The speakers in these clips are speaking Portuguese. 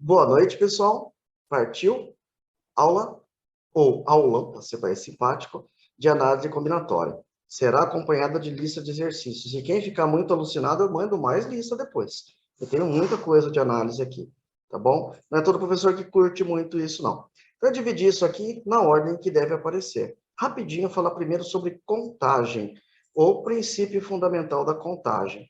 Boa noite, pessoal. Partiu aula ou aulão, para ser mais simpático, de análise combinatória. Será acompanhada de lista de exercícios. E quem ficar muito alucinado, eu mando mais lista depois. Eu tenho muita coisa de análise aqui, tá bom? Não é todo professor que curte muito isso, não. Então, eu dividi isso aqui na ordem que deve aparecer. Rapidinho, falar primeiro sobre contagem, ou princípio fundamental da contagem.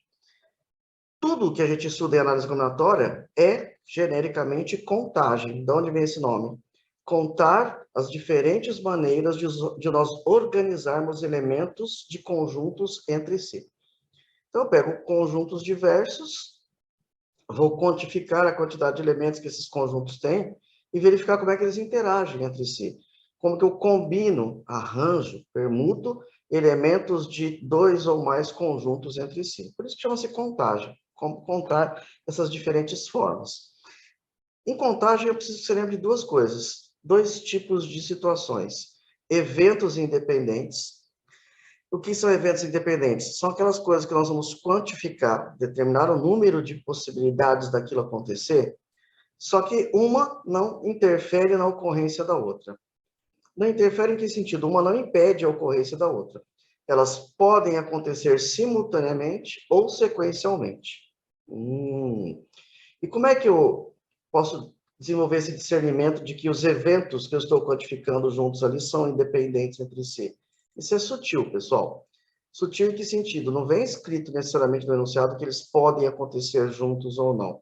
Tudo que a gente estuda em análise combinatória é, genericamente, contagem. De onde vem esse nome? Contar as diferentes maneiras de nós organizarmos elementos de conjuntos entre si. Então, eu pego conjuntos diversos, vou quantificar a quantidade de elementos que esses conjuntos têm e verificar como é que eles interagem entre si. Como que eu combino, arranjo, permuto elementos de dois ou mais conjuntos entre si. Por isso que chama-se contagem. Como contar essas diferentes formas. Em contagem, eu preciso que você lembre de duas coisas, dois tipos de situações. Eventos independentes. O que são eventos independentes? São aquelas coisas que nós vamos quantificar, determinar o número de possibilidades daquilo acontecer, só que uma não interfere na ocorrência da outra. Não interfere em que sentido? Uma não impede a ocorrência da outra. Elas podem acontecer simultaneamente ou sequencialmente. E como é que eu posso desenvolver esse discernimento de que os eventos que eu estou quantificando juntos ali são independentes entre si? Isso é sutil, pessoal. Sutil em que sentido? Não vem escrito necessariamente no enunciado que eles podem acontecer juntos ou não.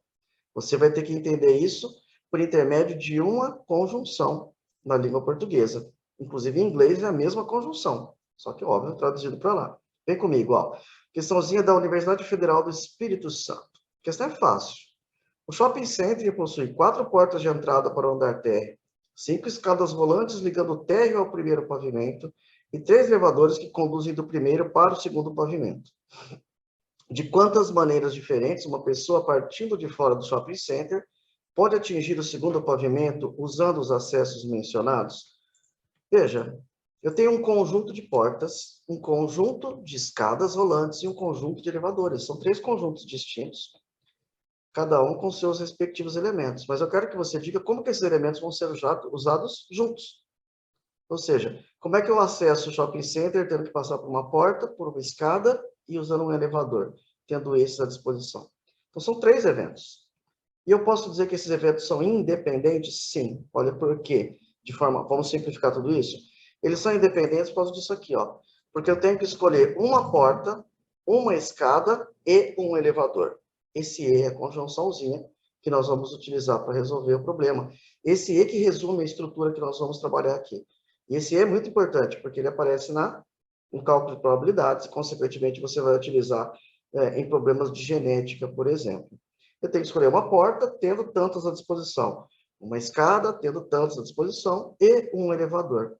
Você vai ter que entender isso por intermédio de uma conjunção na língua portuguesa. Inclusive, em inglês é a mesma conjunção, só que, óbvio, traduzido para lá. Vem comigo, ó. Questãozinha da Universidade Federal do Espírito Santo. A questão é fácil. O shopping center possui 4 portas de entrada para o andar térreo, 5 escadas rolantes ligando o térreo ao primeiro pavimento e 3 elevadores que conduzem do primeiro para o segundo pavimento. De quantas maneiras diferentes uma pessoa partindo de fora do shopping center pode atingir o segundo pavimento usando os acessos mencionados? Veja, eu tenho um conjunto de portas, um conjunto de escadas rolantes e um conjunto de elevadores. São 3 conjuntos distintos, cada um com seus respectivos elementos. Mas eu quero que você diga como que esses elementos vão ser usados juntos. Ou seja, como é que eu acesso o shopping center tendo que passar por uma porta, por uma escada e usando um elevador, tendo esses à disposição? Então, são 3 eventos. E eu posso dizer que esses eventos são independentes? Sim. Olha por quê. Vamos simplificar tudo isso? Eles são independentes por causa disso aqui, ó. Porque eu tenho que escolher uma porta, uma escada e um elevador. Esse E é a conjunçãozinha que nós vamos utilizar para resolver o problema. Esse E que resume a estrutura que nós vamos trabalhar aqui. E esse E é muito importante, porque ele aparece no cálculo de probabilidades, e, consequentemente, você vai utilizar em problemas de genética, por exemplo. Eu tenho que escolher uma porta, tendo tantas à disposição. Uma escada, tendo tantas à disposição, e um elevador.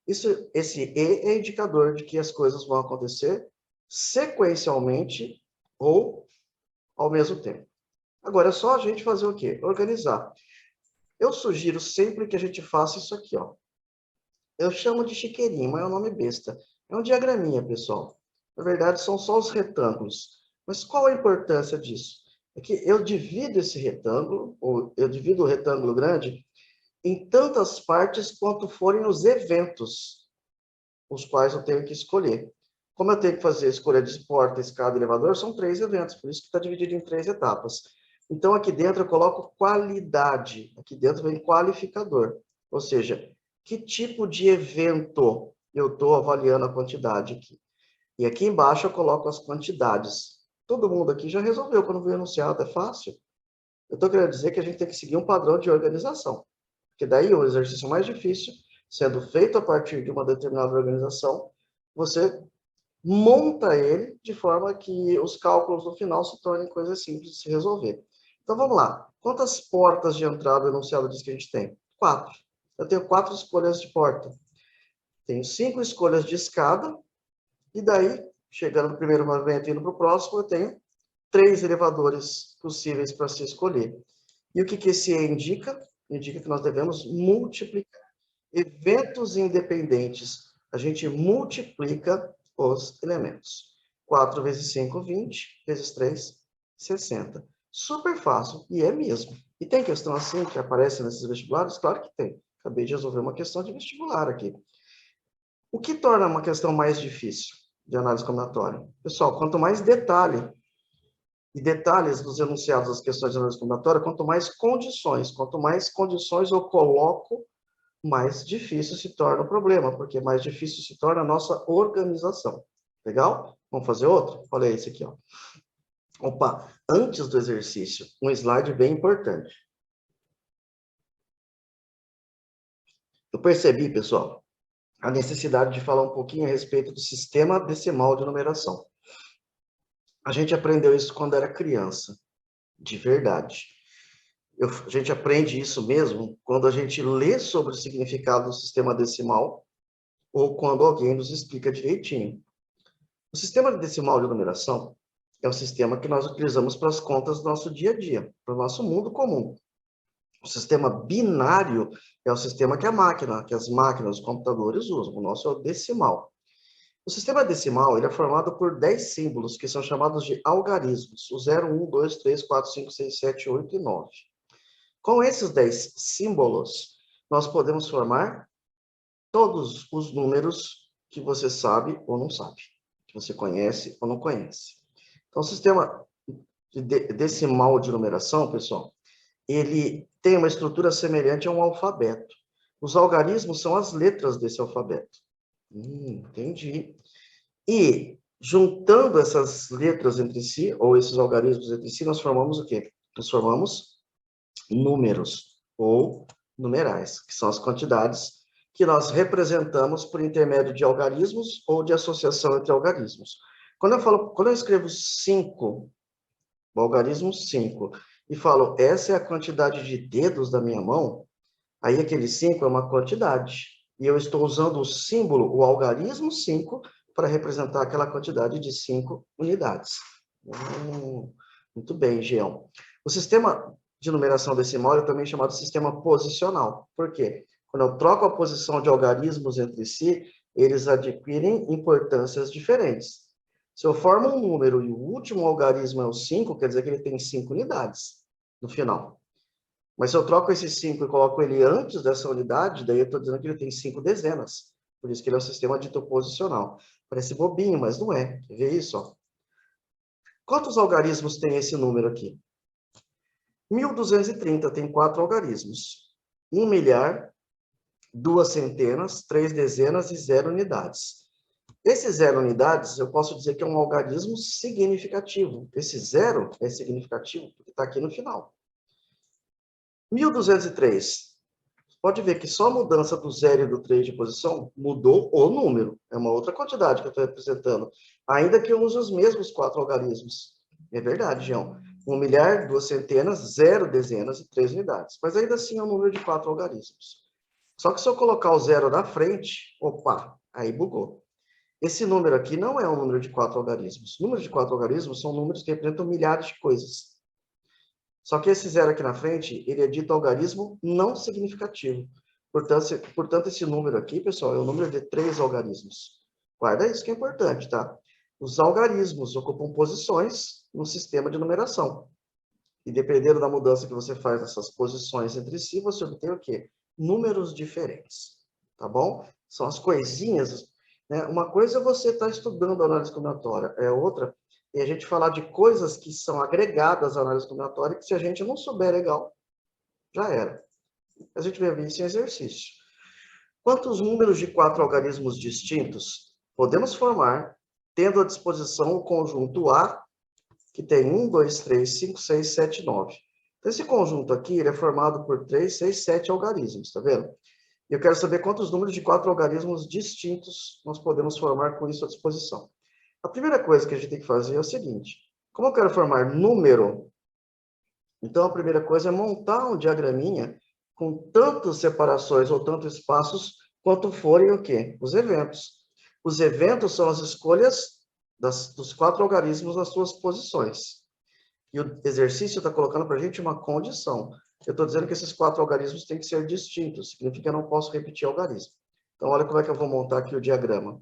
Esse E é indicador de que as coisas vão acontecer sequencialmente ou ao mesmo tempo. Agora, é só a gente fazer o quê? Organizar. Eu sugiro sempre que a gente faça isso aqui, ó. Eu chamo de chiqueirinho, mas é um nome besta. É um diagraminha, pessoal. Na verdade, são só os retângulos. Mas qual a importância disso? É que eu divido esse retângulo, ou eu divido o retângulo grande, em tantas partes quanto forem os eventos, os quais eu tenho que escolher. Como eu tenho que fazer a escolha de porta, escada e elevador, são 3 eventos, por isso que está dividido em 3 etapas. Então, aqui dentro eu coloco qualidade, aqui dentro vem qualificador, ou seja, que tipo de evento eu estou avaliando a quantidade aqui. E aqui embaixo eu coloco as quantidades. Todo mundo aqui já resolveu quando veio anunciado, é fácil. Eu estou querendo dizer que a gente tem que seguir um padrão de organização. Porque daí o exercício mais difícil, sendo feito a partir de uma determinada organização, você monta ele de forma que os cálculos no final se tornem coisas simples de se resolver. Então vamos lá. Quantas portas de entrada o enunciado diz que a gente tem? 4. Eu tenho 4 escolhas de porta. Tenho 5 escolhas de escada. E daí, chegando no primeiro movimento e indo para o próximo, eu tenho 3 elevadores possíveis para se escolher. E o que esse E indica? Indica que nós devemos multiplicar. Eventos independentes. A gente multiplica os elementos. 4 vezes 5, 20. Vezes 3, 60. Super fácil, e é mesmo. E tem questão assim que aparece nesses vestibulares? Claro que tem. Acabei de resolver uma questão de vestibular aqui. O que torna uma questão mais difícil de análise combinatória? Pessoal, quanto mais detalhe e detalhes dos enunciados das questões de análise combinatória, quanto mais condições eu coloco, mais difícil se torna o problema, porque mais difícil se torna a nossa organização. Legal? Vamos fazer outro? Olha esse aqui, ó. Opa, antes do exercício, um slide bem importante. Eu percebi, pessoal, a necessidade de falar um pouquinho a respeito do sistema decimal de numeração. A gente aprendeu isso quando era criança, de verdade. A gente aprende isso mesmo quando a gente lê sobre o significado do sistema decimal ou quando alguém nos explica direitinho. O sistema decimal de numeração é o sistema que nós utilizamos para as contas do nosso dia a dia, para o nosso mundo comum. O sistema binário é o sistema que as máquinas, os computadores usam. O nosso é o decimal. O sistema decimal ele é formado por 10 símbolos, que são chamados de algarismos. O 0, 1, 2, 3, 4, 5, 6, 7, 8 e 9. Com esses 10 símbolos, nós podemos formar todos os números que você sabe ou não sabe, que você conhece ou não conhece. Então, o sistema decimal de numeração, pessoal, ele tem uma estrutura semelhante a um alfabeto. Os algarismos são as letras desse alfabeto. Entendi. E, juntando essas letras entre si, ou esses algarismos entre si, nós formamos o quê? Nós formamos números, ou numerais, que são as quantidades que nós representamos por intermédio de algarismos ou de associação entre algarismos. Quando eu escrevo 5, o algarismo 5, e falo, essa é a quantidade de dedos da minha mão, aí aquele 5 é uma quantidade. E eu estou usando o símbolo, o algarismo 5, para representar aquela quantidade de 5 unidades. Muito bem, Geão. O sistema de numeração decimal é também chamado sistema posicional. Por quê? Quando eu troco a posição de algarismos entre si, eles adquirem importâncias diferentes. Se eu formo um número e o último algarismo é o 5, quer dizer que ele tem 5 unidades no final. Mas se eu troco esse 5 e coloco ele antes dessa unidade, daí eu estou dizendo que ele tem 5 dezenas. Por isso que ele é um sistema dito posicional. Parece bobinho, mas não é. Quer ver isso? Ó? Quantos algarismos tem esse número aqui? 1230 tem 4 algarismos. 1 milhar, 2 centenas, 3 dezenas e 0 unidades. Esse 0 unidades, eu posso dizer que é um algarismo significativo. Esse 0 é significativo porque está aqui no final. 1203. Pode ver que só a mudança do 0 e do 3 de posição mudou o número. É uma outra quantidade que eu estou representando. Ainda que eu use os mesmos 4 algarismos. É verdade, João. 1 milhar, 2 centenas, 0 dezenas e 3 unidades. Mas ainda assim é um número de 4 algarismos. Só que se eu colocar o 0 na frente, opa, aí bugou. Esse número aqui não é um número de 4 algarismos. Números de 4 algarismos são números que representam milhares de coisas. Só que esse 0 aqui na frente, ele é dito algarismo não significativo. Portanto, esse número aqui, pessoal, é o número de 3 algarismos. Guarda isso que é importante, tá? Os algarismos ocupam posições no sistema de numeração. E dependendo da mudança que você faz nessas posições entre si, você obtém o quê? Números diferentes. Tá bom? São as coisinhas. Né? Uma coisa é você estar estudando análise combinatória, é outra e a gente falar de coisas que são agregadas à análise combinatória, que se a gente não souber legal, já era. A gente vai ver isso em exercício. Quantos números de 4 algarismos distintos podemos formar, tendo à disposição o conjunto A, que tem 1, 2, 3, 5, 6, 7, 9. Então, esse conjunto aqui ele é formado por 3, 6, 7 algarismos, tá vendo? E eu quero saber quantos números de 4 algarismos distintos nós podemos formar com isso à disposição. A primeira coisa que a gente tem que fazer é o seguinte. Como eu quero formar número, então a primeira coisa é montar um diagraminha com tantas separações ou tantos espaços quanto forem o quê? Os eventos. Os eventos são as escolhas dos 4 algarismos nas suas posições. E o exercício está colocando para a gente uma condição. Eu estou dizendo que esses 4 algarismos têm que ser distintos. Significa que eu não posso repetir algarismo. Então, olha como é que eu vou montar aqui o diagrama.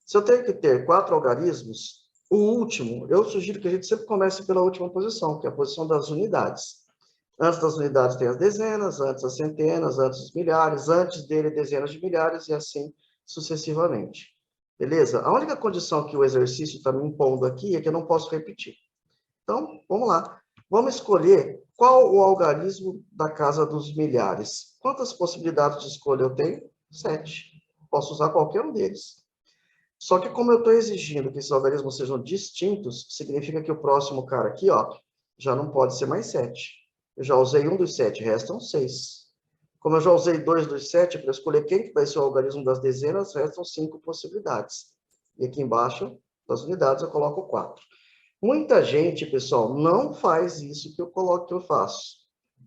Se eu tenho que ter 4 algarismos, o último, eu sugiro que a gente sempre comece pela última posição, que é a posição das unidades. Antes das unidades tem as dezenas, antes as centenas, antes os milhares, antes dele dezenas de milhares e assim sucessivamente. Beleza? A única condição que o exercício está me impondo aqui é que eu não posso repetir. Então, vamos lá. Vamos escolher qual o algarismo da casa dos milhares. Quantas possibilidades de escolha eu tenho? 7. Posso usar qualquer um deles. Só que como eu estou exigindo que esses algarismos sejam distintos, significa que o próximo cara aqui, ó, já não pode ser mais 7. Eu já usei um dos 7, restam 6. Como eu já usei 2 dos 7, para escolher quem que vai ser o algarismo das dezenas, restam 5 possibilidades. E aqui embaixo, das unidades, eu coloco 4. Muita gente, pessoal, não faz isso que eu faço,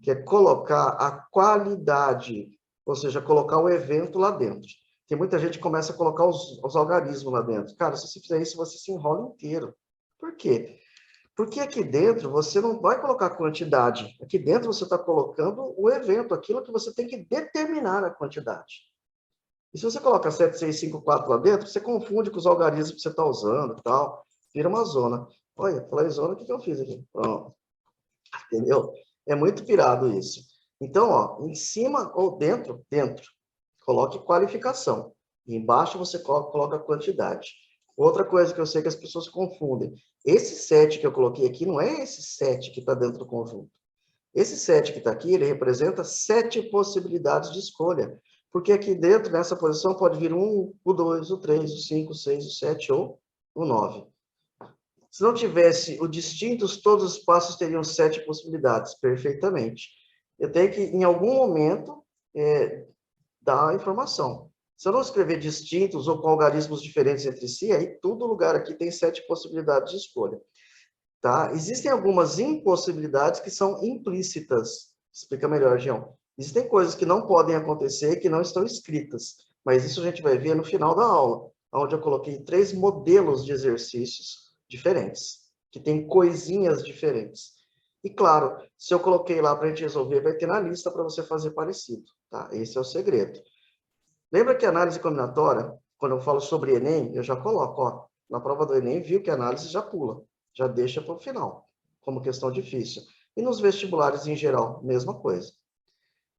que é colocar a qualidade, ou seja, colocar o evento lá dentro. Tem muita gente que começa a colocar os algarismos lá dentro. Cara, se você fizer isso, você se enrola inteiro. Por quê? Porque aqui dentro você não vai colocar quantidade. Aqui dentro você está colocando o evento, aquilo que você tem que determinar a quantidade. E se você coloca 7, 6, 5, 4 lá dentro, você confunde com os algarismos que você está usando e tal. Vira uma zona. Olha, falei zona, o que eu fiz aqui? Pronto. Entendeu? É muito pirado isso. Então, ó, em cima ou dentro, coloque qualificação. E embaixo você coloca quantidade. Outra coisa que eu sei que as pessoas confundem. Esse 7 que eu coloquei aqui não é esse 7 que está dentro do conjunto. Esse 7 que está aqui, ele representa 7 possibilidades de escolha. Porque aqui dentro, nessa posição, pode vir o 1, o 2, o 3, o 5, o 6, o 7 ou o 9. Se não tivesse o distintos, todos os passos teriam 7 possibilidades, perfeitamente. Eu tenho que, em algum momento, dar a informação. Se eu não escrever distintos ou com algarismos diferentes entre si, aí todo lugar aqui tem 7 possibilidades de escolha. Tá? Existem algumas impossibilidades que são implícitas. Explica melhor, Gião. Existem coisas que não podem acontecer e que não estão escritas, mas isso a gente vai ver no final da aula, onde eu coloquei 3 modelos de exercícios diferentes, que têm coisinhas diferentes. E claro, se eu coloquei lá para a gente resolver, vai ter na lista para você fazer parecido. Tá? Esse é o segredo. Lembra que a análise combinatória, quando eu falo sobre Enem, eu já coloco, ó, na prova do Enem, viu que a análise já pula, já deixa para o final, como questão difícil. E nos vestibulares em geral, mesma coisa.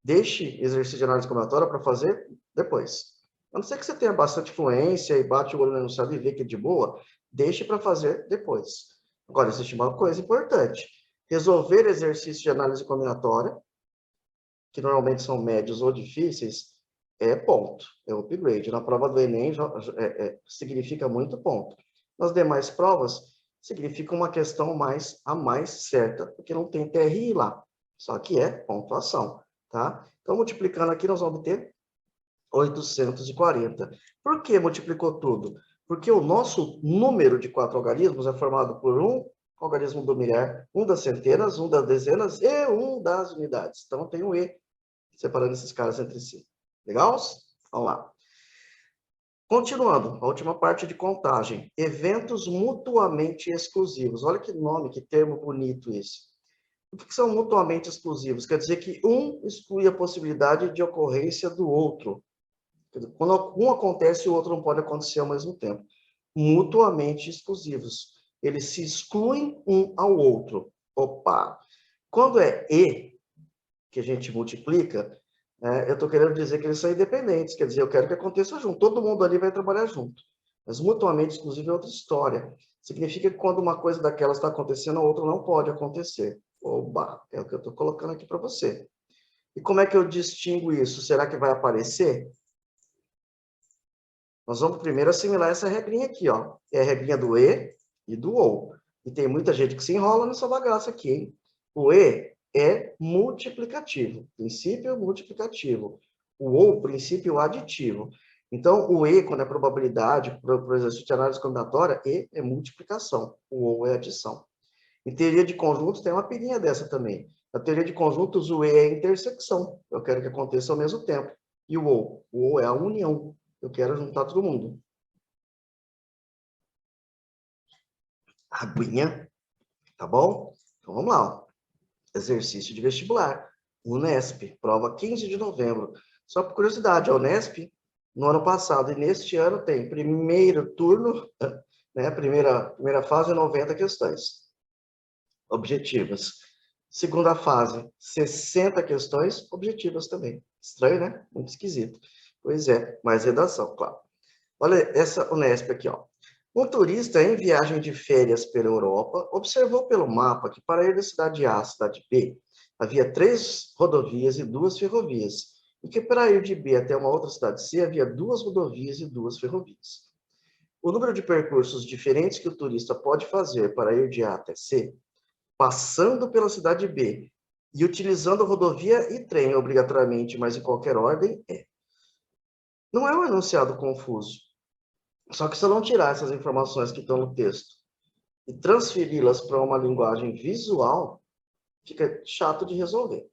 Deixe exercício de análise combinatória para fazer depois. A não ser que você tenha bastante fluência e bate o olho no enunciado e vê que é de boa, deixe para fazer depois. Agora, existe uma coisa importante. Resolver exercícios de análise combinatória, que normalmente são médios ou difíceis, é ponto, é upgrade. Na prova do Enem significa muito ponto. Nas demais provas, significa uma questão a mais certa, porque não tem TRI lá, só que é pontuação, tá? Então, multiplicando aqui, nós vamos ter 840. Por que multiplicou tudo? Porque o nosso número de 4 algarismos é formado por um algarismo do milhar, um das centenas, um das dezenas e um das unidades. Então, tem um E separando esses caras entre si. Legal? Vamos lá. Continuando, a última parte de contagem. Eventos mutuamente exclusivos. Olha que nome, que termo bonito isso. O que são mutuamente exclusivos? Quer dizer que um exclui a possibilidade de ocorrência do outro. Quando um acontece, o outro não pode acontecer ao mesmo tempo. Mutuamente exclusivos. Eles se excluem um ao outro. Opa! Quando é E, que a gente multiplica, eu estou querendo dizer que eles são independentes, quer dizer, eu quero que aconteça junto, todo mundo ali vai trabalhar junto. Mas mutuamente exclusivo é outra história. Significa que quando uma coisa daquelas está acontecendo, a outra não pode acontecer. Oba, é o que eu estou colocando aqui para você. E como é que eu distingo isso? Será que vai aparecer? Nós vamos primeiro assimilar essa regrinha aqui, ó. É a regrinha do E e do OU. E tem muita gente que se enrola nessa bagaça aqui, hein? O E é multiplicativo, princípio multiplicativo. O OU, princípio aditivo. Então, o E, quando é probabilidade, para o exercício de análise combinatória, E é multiplicação, o OU é adição. Em teoria de conjuntos, tem uma pirinha dessa também. Na teoria de conjuntos, o E é intersecção. Eu quero que aconteça ao mesmo tempo. E o OU? O OU é a união. Eu quero juntar todo mundo. Aguinha, tá bom? Então, vamos lá. Ó. Exercício de vestibular. Unesp, prova 15 de novembro. Só por curiosidade, a Unesp, no ano passado e neste ano, tem primeiro turno, né, primeira fase, 90 questões objetivas. Segunda fase, 60 questões objetivas também. Estranho, né? Muito esquisito. Pois é, mais redação, claro. Olha essa Unesp aqui, ó. Um turista em viagem de férias pela Europa observou pelo mapa que para ir da cidade A à cidade B havia 3 rodovias e 2 ferrovias, e que para ir de B até uma outra cidade C havia 2 rodovias e 2 ferrovias. O número de percursos diferentes que o turista pode fazer para ir de A até C, passando pela cidade B e utilizando rodovia e trem obrigatoriamente, mas em qualquer ordem, é. Não é um enunciado confuso. Só que se eu não tirar essas informações que estão no texto e transferi-las para uma linguagem visual, fica chato de resolver.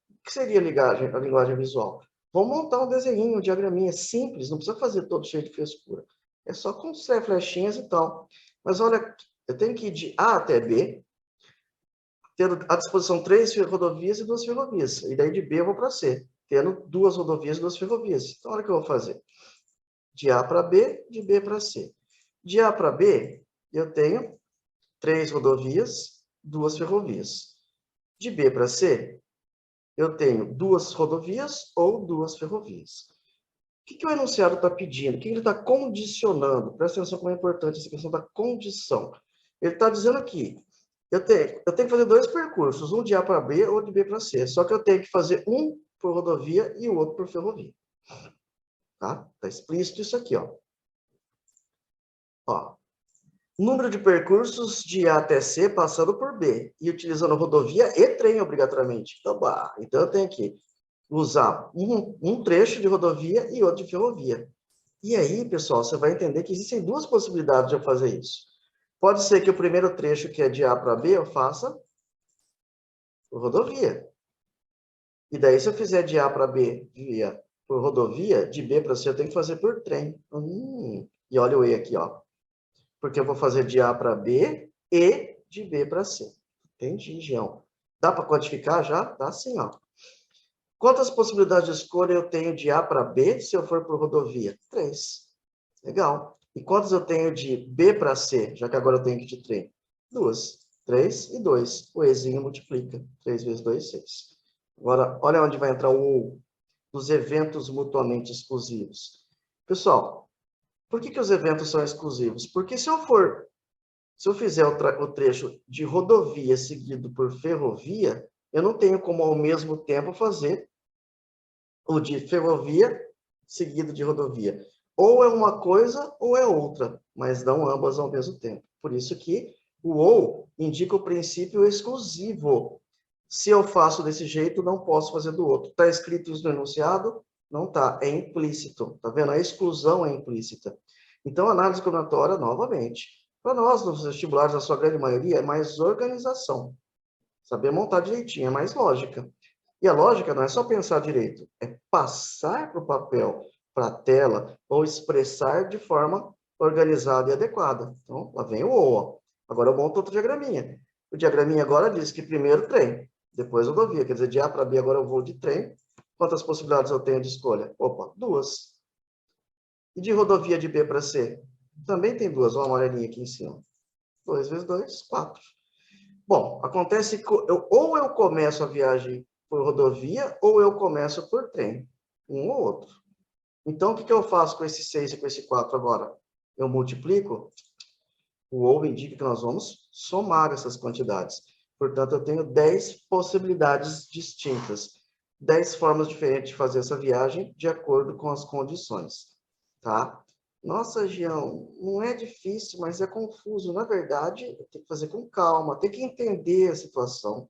O que seria a linguagem visual? Vamos montar um desenho, um diagraminha simples, não precisa fazer todo cheio de frescura. É só com flechinhas e tal. Mas olha, eu tenho que ir de A até B, tendo à disposição 3 rodovias e 2 ferrovias. E daí de B eu vou para C, tendo 2 rodovias e 2 ferrovias. Então, olha o que eu vou fazer. De A para B, de B para C. De A para B, eu tenho 3 rodovias, 2 ferrovias. De B para C, eu tenho 2 rodovias ou 2 ferrovias. O que o enunciado está pedindo? O que ele está condicionando? Presta atenção como é importante essa questão da condição. Ele está dizendo aqui, eu tenho que fazer 2 percursos, um de A para B ou de B para C. Só que eu tenho que fazer um por rodovia e o outro por ferrovia. Tá? Está explícito isso aqui, ó. Ó. Número de percursos de A até C passando por B e utilizando rodovia e trem obrigatoriamente. Então eu tenho que usar um trecho de rodovia e outro de ferrovia. E aí, pessoal, você vai entender que existem 2 possibilidades de eu fazer isso. Pode ser que o primeiro trecho, que é de A para B, eu faça por rodovia. E daí, se eu fizer de A para B por rodovia, de B para C, eu tenho que fazer por trem. E olha o E aqui, ó. Porque eu vou fazer de A para B e de B para C. Entendi, Gião. Dá para quantificar já? Dá sim, ó. Quantas possibilidades de escolha eu tenho de A para B se eu for por rodovia? 3. Legal. E quantas eu tenho de B para C, já que agora eu tenho que ir de trem? 2. 3 e 2. O Ezinho multiplica. 3 vezes 2, 6. Agora, olha onde vai entrar o OU, dos eventos mutuamente exclusivos. Pessoal, por que os eventos são exclusivos? Porque se eu fizer o trecho de rodovia seguido por ferrovia, eu não tenho como ao mesmo tempo fazer o de ferrovia seguido de rodovia. Ou é uma coisa ou é outra, mas não ambas ao mesmo tempo. Por isso que o ou indica o princípio exclusivo. Se eu faço desse jeito, não posso fazer do outro. Está escrito isso no enunciado? Não está, é implícito. Está vendo? A exclusão é implícita. Então, análise combinatória, novamente. Para nós, nos vestibulares, a sua grande maioria, é mais organização. Saber montar direitinho, é mais lógica. E a lógica não é só pensar direito, é passar para o papel, para a tela, ou expressar de forma organizada e adequada. Então, lá vem o OA. Agora eu monto outro diagraminha. O diagraminha agora diz que primeiro trem, depois rodovia. Quer dizer, de A para B agora eu vou de trem. Quantas possibilidades eu tenho de escolha? Opa, 2. E de rodovia de B para C? Também tem 2, uma amarelinha aqui em cima. 2 vezes 2, 4. Bom, acontece que ou eu começo a viagem por rodovia, ou eu começo por trem. Um ou outro. Então, o que eu faço com esse 6 e com esse 4 agora? Eu multiplico? O ou indica que nós vamos somar essas quantidades. Portanto, eu tenho 10 possibilidades distintas. 10 formas diferentes de fazer essa viagem, de acordo com as condições. Tá? Nossa, Gião, não é difícil, mas é confuso. Na verdade, tem que fazer com calma, tem que entender a situação.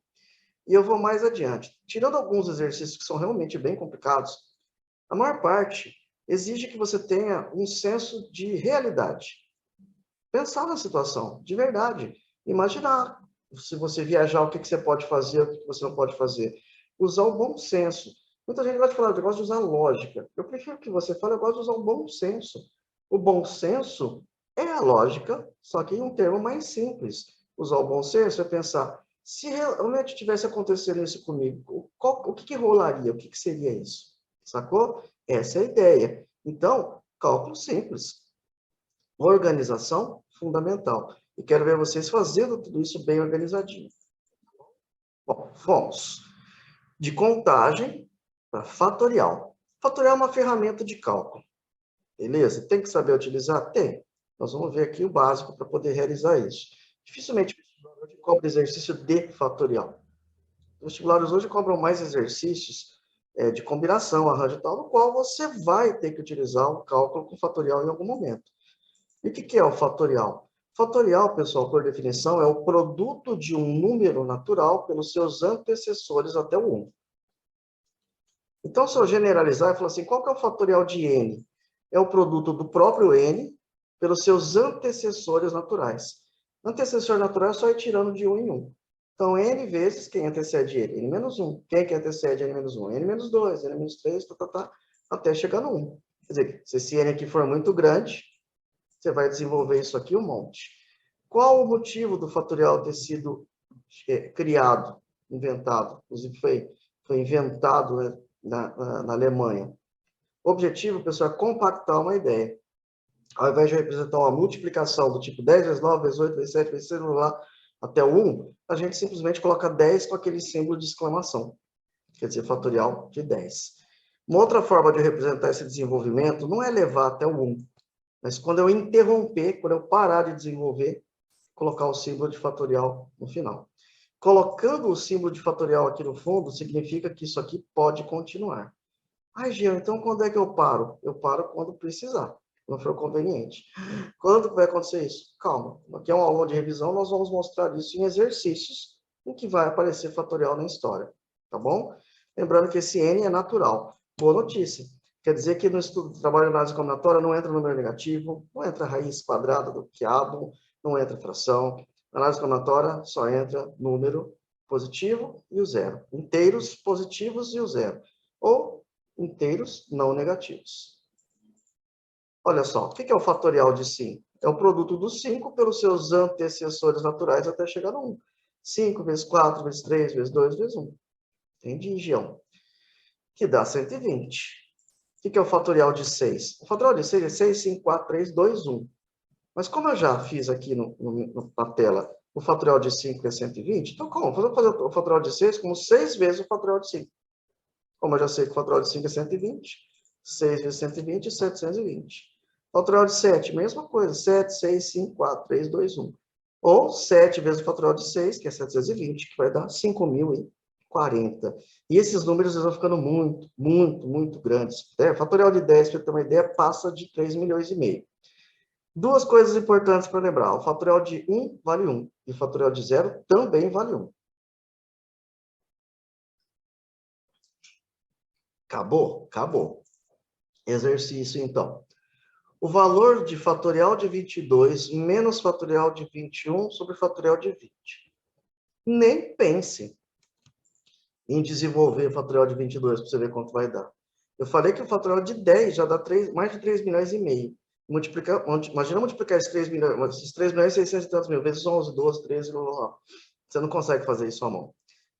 E eu vou mais adiante. Tirando alguns exercícios que são realmente bem complicados, a maior parte exige que você tenha um senso de realidade. Pensar na situação, de verdade. Imaginar. Se você viajar, o que você pode fazer, o que você não pode fazer. Usar o bom senso. Muita gente vai falar, eu gosto de usar lógica. Eu prefiro que você fale, eu gosto de usar o bom senso. O bom senso é a lógica, só que em um termo mais simples. Usar o bom senso é pensar, se realmente tivesse acontecendo isso comigo, o que rolaria? O que seria isso? Sacou? Essa é a ideia. Então, cálculo simples. Organização fundamental. E quero ver vocês fazendo tudo isso bem organizadinho. Bom, fomos de contagem para fatorial. Fatorial é uma ferramenta de cálculo. Beleza? Tem que saber utilizar? Tem. Nós vamos ver aqui o básico para poder realizar isso. Dificilmente o vestibular hoje cobra exercício de fatorial. Os vestibulares hoje cobram mais exercícios de combinação, arranjo e tal, no qual você vai ter que utilizar o cálculo com fatorial em algum momento. E o que é o fatorial? Fatorial, pessoal, por definição, é o produto de um número natural pelos seus antecessores até o 1. Então, se eu generalizar e falar assim, qual que é o fatorial de n? É o produto do próprio n pelos seus antecessores naturais. Antecessor natural é só ir tirando de 1 em 1. Então, n vezes quem antecede ele? N menos 1. Quem que antecede n menos 1? N menos 2, n menos 3, até chegar no 1. Quer dizer, se esse n aqui for muito grande, você vai desenvolver isso aqui um monte. Qual o motivo do fatorial ter sido criado, inventado? Inclusive, foi inventado, né, na Alemanha. O objetivo, pessoal, é compactar uma ideia. Ao invés de representar uma multiplicação do tipo 10 vezes 9, vezes 8, vezes 7, vezes 6, lá, até o 1, a gente simplesmente coloca 10 com aquele símbolo de exclamação. Quer dizer, fatorial de 10. Uma outra forma de representar esse desenvolvimento não é levar até o 1, mas quando eu interromper, quando eu parar de desenvolver, colocar o símbolo de fatorial no final. Colocando o símbolo de fatorial aqui no fundo, significa que isso aqui pode continuar. Ai, Jean, então quando é que eu paro? Eu paro quando precisar, quando for conveniente. Quando vai acontecer isso? Calma, aqui é uma aula de revisão, nós vamos mostrar isso em exercícios, em que vai aparecer fatorial na história, tá bom? Lembrando que esse N é natural. Boa notícia. Quer dizer que no estudo de trabalho de análise combinatória não entra número negativo, não entra raiz quadrada do quiabo, não entra fração. Na análise combinatória só entra número positivo e o zero. Inteiros positivos e o zero. Ou inteiros não negativos. Olha só, o que é o fatorial de 5? É o produto do 5 pelos seus antecessores naturais até chegar no 1. 5 vezes 4, vezes 3, vezes 2, vezes 1. Entendi, Gião? Que dá 120. O que é o fatorial de 6? O fatorial de 6 é 6, 5, 4, 3, 2, 1. Mas como eu já fiz aqui na tela, o fatorial de 5 é 120, então como? Vou fazer o fatorial de 6 como 6 vezes o fatorial de 5. Como eu já sei que o fatorial de 5 é 120, 6 vezes 120 é 720. Fatorial de 7, mesma coisa. 7, 6, 5, 4, 3, 2, 1. Ou 7 vezes o fatorial de 6, que é 720, que vai dar 5.040. E esses números vão ficando muito, muito, muito grandes. O fatorial de 10, para ter uma ideia, passa de 3 milhões e meio. Duas coisas importantes para lembrar. O fatorial de 1 vale 1. E o fatorial de 0 também vale 1. Acabou? Acabou. Exercício, então. O valor de fatorial de 22 menos fatorial de 21 sobre fatorial de 20. Nem pense em desenvolver fatorial de 22 para você ver quanto vai dar. Eu falei que o fatorial de 10 já dá mais de 3 milhões e meio. Imagina multiplicar esses 3 milhões, esses 3 milhões e 600 e tantos mil, vezes 11, 12, 13, blá, blá, blá. Você não consegue fazer isso à mão.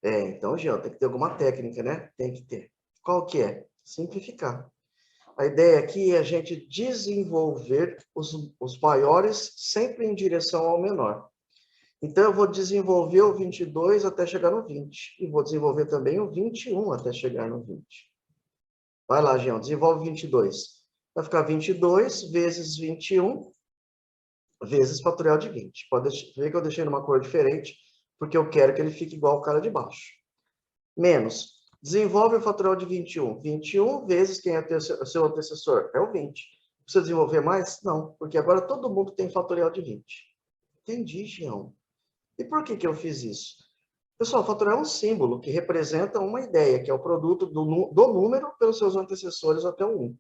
Então, Jean, tem que ter alguma técnica, né? Tem que ter. Qual que é? Simplificar. A ideia aqui é a gente desenvolver os maiores sempre em direção ao menor. Então, eu vou desenvolver o 22 até chegar no 20. E vou desenvolver também o 21 até chegar no 20. Vai lá, Jean, desenvolve 22. Vai ficar 22 vezes 21 vezes fatorial de 20. Pode ver que eu deixei numa cor diferente, porque eu quero que ele fique igual ao cara de baixo. Menos. Desenvolve o fatorial de 21. 21 vezes quem é o seu antecessor? É o 20. Precisa desenvolver mais? Não, porque agora todo mundo tem fatorial de 20. Entendi, Gião. E por que eu fiz isso? Pessoal, fatorial é um símbolo que representa uma ideia, que é o produto do número pelos seus antecessores até o 1.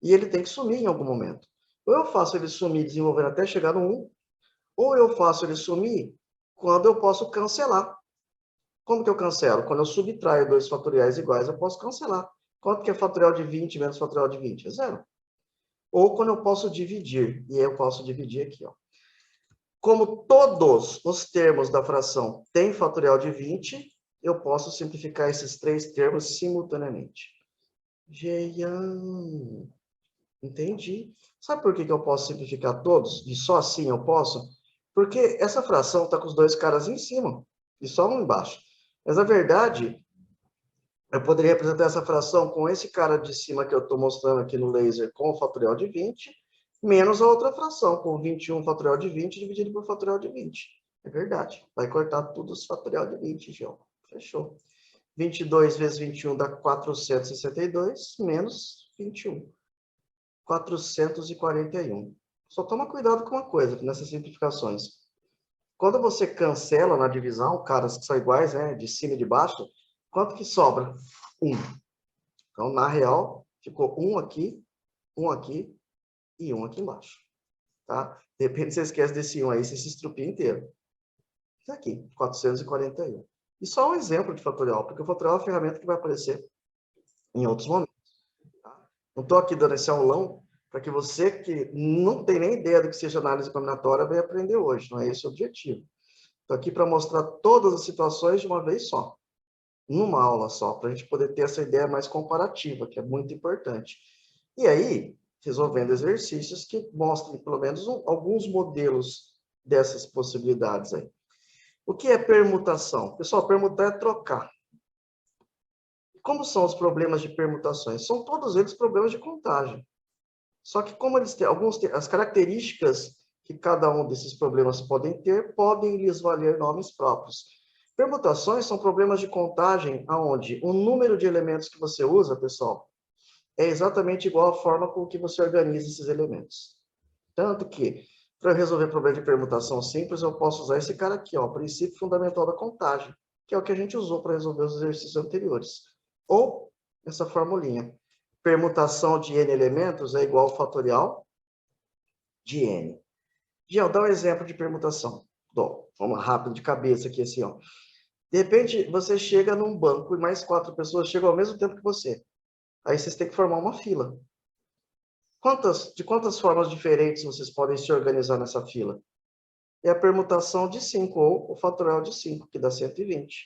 E ele tem que sumir em algum momento. Ou eu faço ele sumir desenvolvendo até chegar no 1, ou eu faço ele sumir quando eu posso cancelar. Como que eu cancelo? Quando eu subtraio dois fatoriais iguais, eu posso cancelar. Quanto que é fatorial de 20 menos fatorial de 20? É zero. Ou quando eu posso dividir, e eu posso dividir aqui, ó. Como todos os termos da fração têm fatorial de 20, eu posso simplificar esses três termos simultaneamente. Jean, entendi. Sabe por que eu posso simplificar todos? E só assim eu posso? Porque essa fração está com os dois caras em cima e só um embaixo. Mas, na verdade, eu poderia representar essa fração com esse cara de cima que eu estou mostrando aqui no laser com o fatorial de 20, menos a outra fração, com 21 fatorial de 20 dividido por fatorial de 20. É verdade. Vai cortar tudo os fatorial de 20, João. Fechou. 22 vezes 21 dá 462, menos 21. 441. Só toma cuidado com uma coisa nessas simplificações. Quando você cancela na divisão, caras que são iguais, né, de cima e de baixo, quanto que sobra? 1. Então, na real, ficou 1 aqui e 1 aqui embaixo. Tá? De repente, você esquece desse 1 aí, você se estrupia inteiro. Isso aqui, 441. E só um exemplo de fatorial, porque o fatorial é uma ferramenta que vai aparecer em outros momentos. Tá? Não estou aqui dando esse aulão para que você que não tem nem ideia do que seja análise combinatória venha aprender hoje. Não é esse o objetivo. Estou aqui para mostrar todas as situações de uma vez só. Numa aula só, para a gente poder ter essa ideia mais comparativa, que é muito importante. E aí, resolvendo exercícios que mostrem, pelo menos, alguns modelos dessas possibilidades aí. O que é permutação? Pessoal, permutar é trocar. Como são os problemas de permutações? São todos eles problemas de contagem. Só que como eles têm as características que cada um desses problemas podem ter, podem lhes valer nomes próprios. Permutações são problemas de contagem onde o número de elementos que você usa, pessoal, é exatamente igual à forma com que você organiza esses elementos. Tanto que, para resolver problema de permutação simples, eu posso usar esse cara aqui, ó, o princípio fundamental da contagem, que é o que a gente usou para resolver os exercícios anteriores. Ou essa formulinha. Permutação de n elementos é igual ao fatorial de n. Giel, dá um exemplo de permutação. Bom, vamos rápido de cabeça aqui, assim, ó. De repente, você chega num banco e mais 4 pessoas chegam ao mesmo tempo que você. Aí vocês têm que formar uma fila. De quantas formas diferentes vocês podem se organizar nessa fila? É a permutação de 5, ou o fatorial de 5, que dá 120.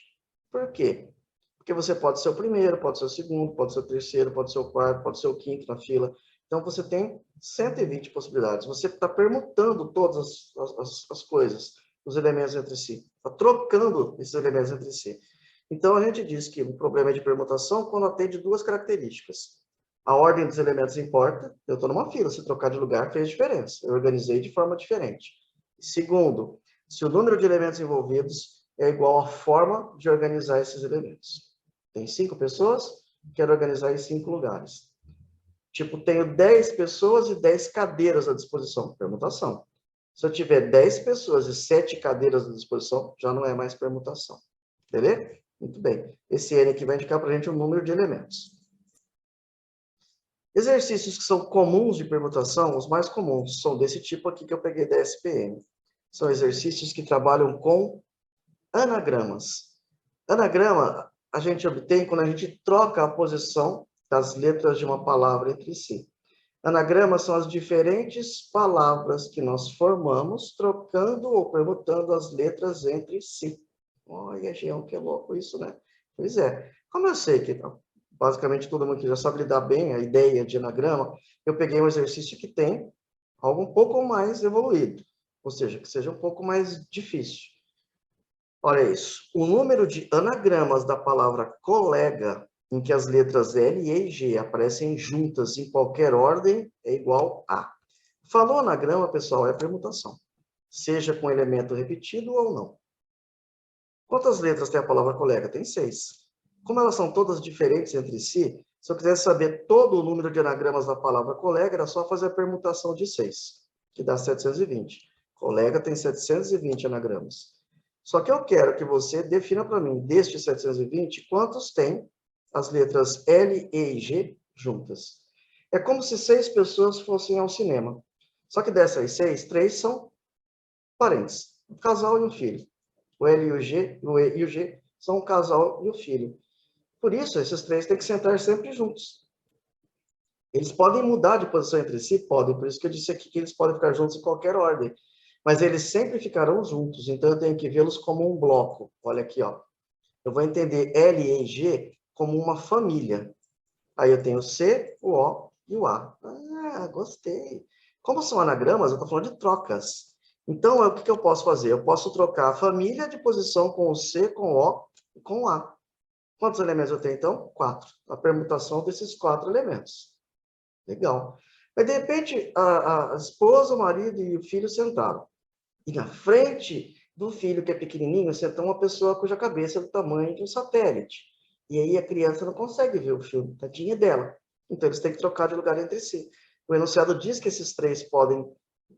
Por quê? Porque você pode ser o primeiro, pode ser o segundo, pode ser o terceiro, pode ser o quarto, pode ser o quinto na fila. Então, você tem 120 possibilidades. Você está permutando todas as coisas, os elementos entre si. Está trocando esses elementos entre si. Então, a gente diz que o problema é de permutação quando atende duas características. A ordem dos elementos importa. Eu estou numa fila, se trocar de lugar fez diferença. Eu organizei de forma diferente. Segundo, se o número de elementos envolvidos é igual à forma de organizar esses elementos. Tem 5 pessoas, quero organizar em 5 lugares. Tipo, tenho 10 pessoas e 10 cadeiras à disposição. Permutação. Se eu tiver 10 pessoas e 7 cadeiras à disposição, já não é mais permutação. Beleza? Muito bem. Esse N aqui vai indicar para a gente o número de elementos. Exercícios que são comuns de permutação, os mais comuns, são desse tipo aqui que eu peguei da SPM. São exercícios que trabalham com anagramas. Anagrama a gente obtém quando a gente troca a posição das letras de uma palavra entre si. Anagramas são as diferentes palavras que nós formamos trocando ou permutando as letras entre si. Olha, Jean, que louco isso, né? Pois é. Como eu sei que basicamente todo mundo que já sabe lidar bem a ideia de anagrama, eu peguei um exercício que tem algo um pouco mais evoluído, ou seja, que seja um pouco mais difícil. Olha isso. O número de anagramas da palavra colega, em que as letras L, E e G aparecem juntas em qualquer ordem, é igual a. Falou anagrama, pessoal, é permutação. Seja com elemento repetido ou não. Quantas letras tem a palavra colega? Tem 6. Como elas são todas diferentes entre si, se eu quisesse saber todo o número de anagramas da palavra colega, era só fazer a permutação de 6, que dá 720. Colega tem 720 anagramas. Só que eu quero que você defina para mim, destes 720, quantos tem as letras L, E e G juntas. É como se 6 pessoas fossem ao cinema. Só que dessas 6, 3 são parentes. Um casal e um filho. O L e o G, o E e o G são um casal e o filho. Por isso, esses 3 têm que sentar sempre juntos. Eles podem mudar de posição entre si? Podem. Por isso que eu disse aqui que eles podem ficar juntos em qualquer ordem. Mas eles sempre ficarão juntos, então eu tenho que vê-los como um bloco. Olha aqui, ó. Eu vou entender L, E e G como uma família. Aí eu tenho o C, o O e o A. Ah, gostei. Como são anagramas, eu estou falando de trocas. Então, o que eu posso fazer? Eu posso trocar a família de posição com o C, com o O com A. Quantos elementos eu tenho, então? 4. A permutação desses 4 elementos. Legal. Mas, de repente, a esposa, o marido e o filho sentaram. E na frente do filho, que é pequenininho, sentou uma pessoa cuja cabeça é do tamanho de um satélite. E aí a criança não consegue ver o filme, tadinha dela. Então, eles têm que trocar de lugar entre si. O enunciado diz que esses 3 podem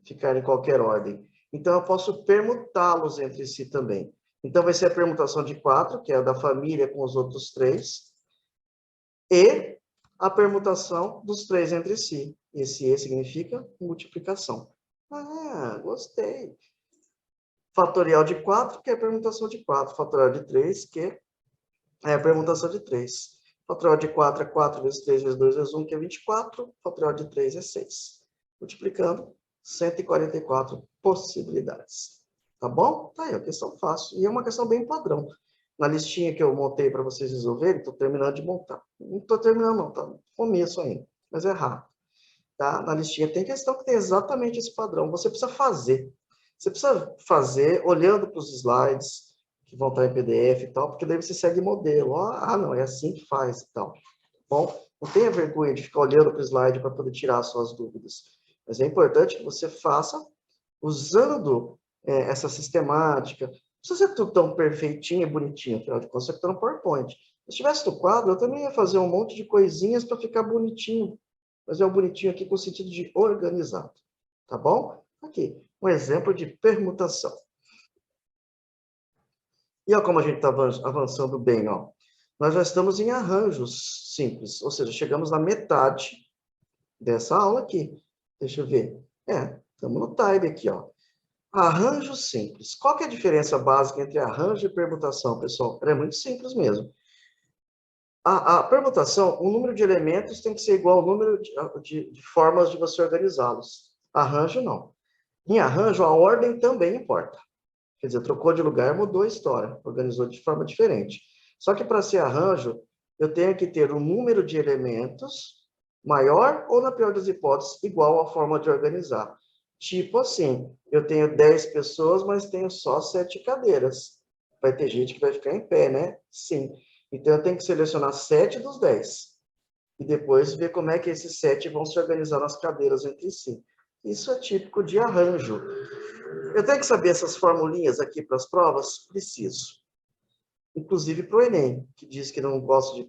ficar em qualquer ordem. Então, eu posso permutá-los entre si também. Então, vai ser a permutação de 4, que é a da família com os outros 3, e a permutação dos 3 entre si. Esse E significa multiplicação. Ah, gostei. Fatorial de 4, que é a permutação de 4. Fatorial de 3, que é a permutação de 3. Fatorial de 4 é 4 vezes 3 vezes 2 vezes 1, que é 24. Fatorial de 3 é 6. Multiplicando, 144 possibilidades. Tá bom? Tá aí, a questão fácil. E é uma questão bem padrão. Na listinha que eu montei para vocês resolverem, estou terminando de montar. Não estou terminando, não, tá no começo ainda, mas é rápido. Tá? Na listinha tem questão que tem exatamente esse padrão. Você precisa fazer. Você precisa fazer olhando para os slides que vão estar em PDF e tal, porque daí você segue modelo. Ah, não, é assim que faz e tal. Bom, não tenha vergonha de ficar olhando para o slide para poder tirar as suas dúvidas. Mas é importante que você faça usando essa sistemática. Não precisa ser tudo tão perfeitinho e bonitinho, afinal de contas, você está no PowerPoint. Se tivesse no quadro, eu também ia fazer um monte de coisinhas para ficar bonitinho. Mas é o bonitinho aqui com o sentido de organizado. Tá bom? Aqui, um exemplo de permutação. E olha como a gente está avançando bem, ó. Nós já estamos em arranjos simples, ou seja, chegamos na metade dessa aula aqui. Deixa eu ver. Estamos no time aqui, ó. Arranjo simples. Qual que é a diferença básica entre arranjo e permutação, pessoal? É muito simples mesmo. A permutação, o número de elementos tem que ser igual ao número de formas de você organizá-los. Arranjo, não. Em arranjo, a ordem também importa. Quer dizer, trocou de lugar, mudou a história, organizou de forma diferente. Só que para ser arranjo, eu tenho que ter um número de elementos maior ou, na pior das hipóteses, igual à forma de organizar. Tipo assim, eu tenho 10 pessoas, mas tenho só 7 cadeiras. Vai ter gente que vai ficar em pé, né? Sim. Então, eu tenho que selecionar 7 dos 10. E depois ver como é que esses 7 vão se organizar nas cadeiras entre si. Isso é típico de arranjo. Eu tenho que saber essas formulinhas aqui para as provas? Preciso. Inclusive para o Enem, que diz que não gosta de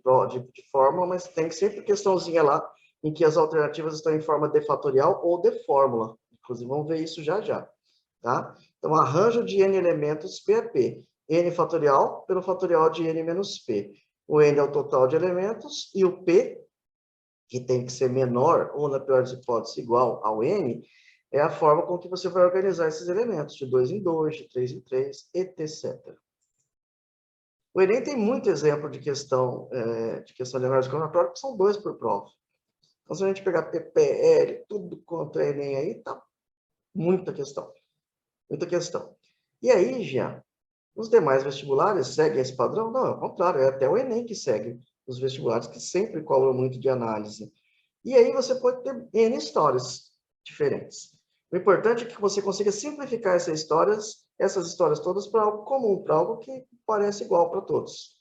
fórmula, mas tem sempre questãozinha lá em que as alternativas estão em forma de fatorial ou de fórmula. Inclusive, vamos ver isso já já. Tá? Então, arranjo de n elementos P é P. N fatorial pelo fatorial de n menos P. O n é o total de elementos e o P, que tem que ser menor, ou na pior das hipóteses, igual ao n, é a forma com que você vai organizar esses elementos, de 2 em 2, de 3 em 3, etc. O Enem tem muito exemplo de questão de análise combinatória, que são 2 por prova. Então, se a gente pegar PPL, tudo quanto é Enem aí, tá muita questão. Muita questão. E aí, já, os demais vestibulares seguem esse padrão? Não, ao contrário, é até o Enem que segue os vestibulares, que sempre cobram muito de análise. E aí você pode ter N histórias diferentes. O importante é que você consiga simplificar essas histórias todas para algo comum, para algo que parece igual para todos.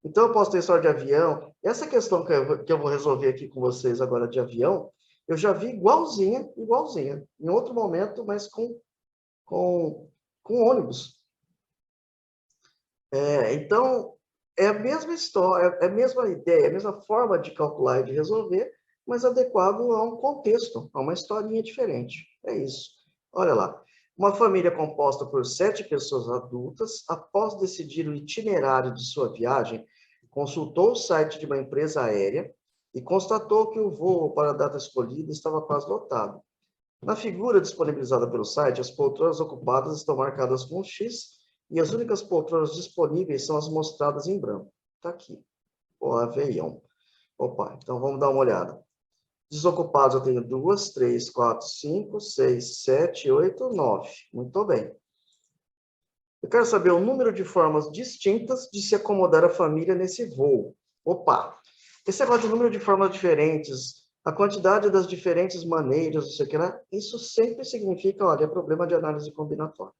Então, eu posso ter história de avião. Essa questão que eu vou resolver aqui com vocês agora de avião, eu já vi igualzinha, em outro momento, mas com ônibus. Então, é a mesma história, é a mesma ideia, a mesma forma de calcular e de resolver, mas adequado a um contexto, a uma historinha diferente. É isso. Olha lá. Uma família composta por 7 pessoas adultas, após decidir o itinerário de sua viagem, consultou o site de uma empresa aérea e constatou que o voo para a data escolhida estava quase lotado. Na figura disponibilizada pelo site, as poltronas ocupadas estão marcadas com um X e as únicas poltronas disponíveis são as mostradas em branco. Está aqui. O avião. Opa, então vamos dar uma olhada. Desocupados eu tenho 2, 3, 4, 5, 6, 7, 8, 9. Muito bem. Eu quero saber o número de formas distintas de se acomodar a família nesse voo. Opa! Esse negócio de número de formas diferentes, a quantidade das diferentes maneiras, não sei o que lá, isso sempre significa, olha, é problema de análise combinatória.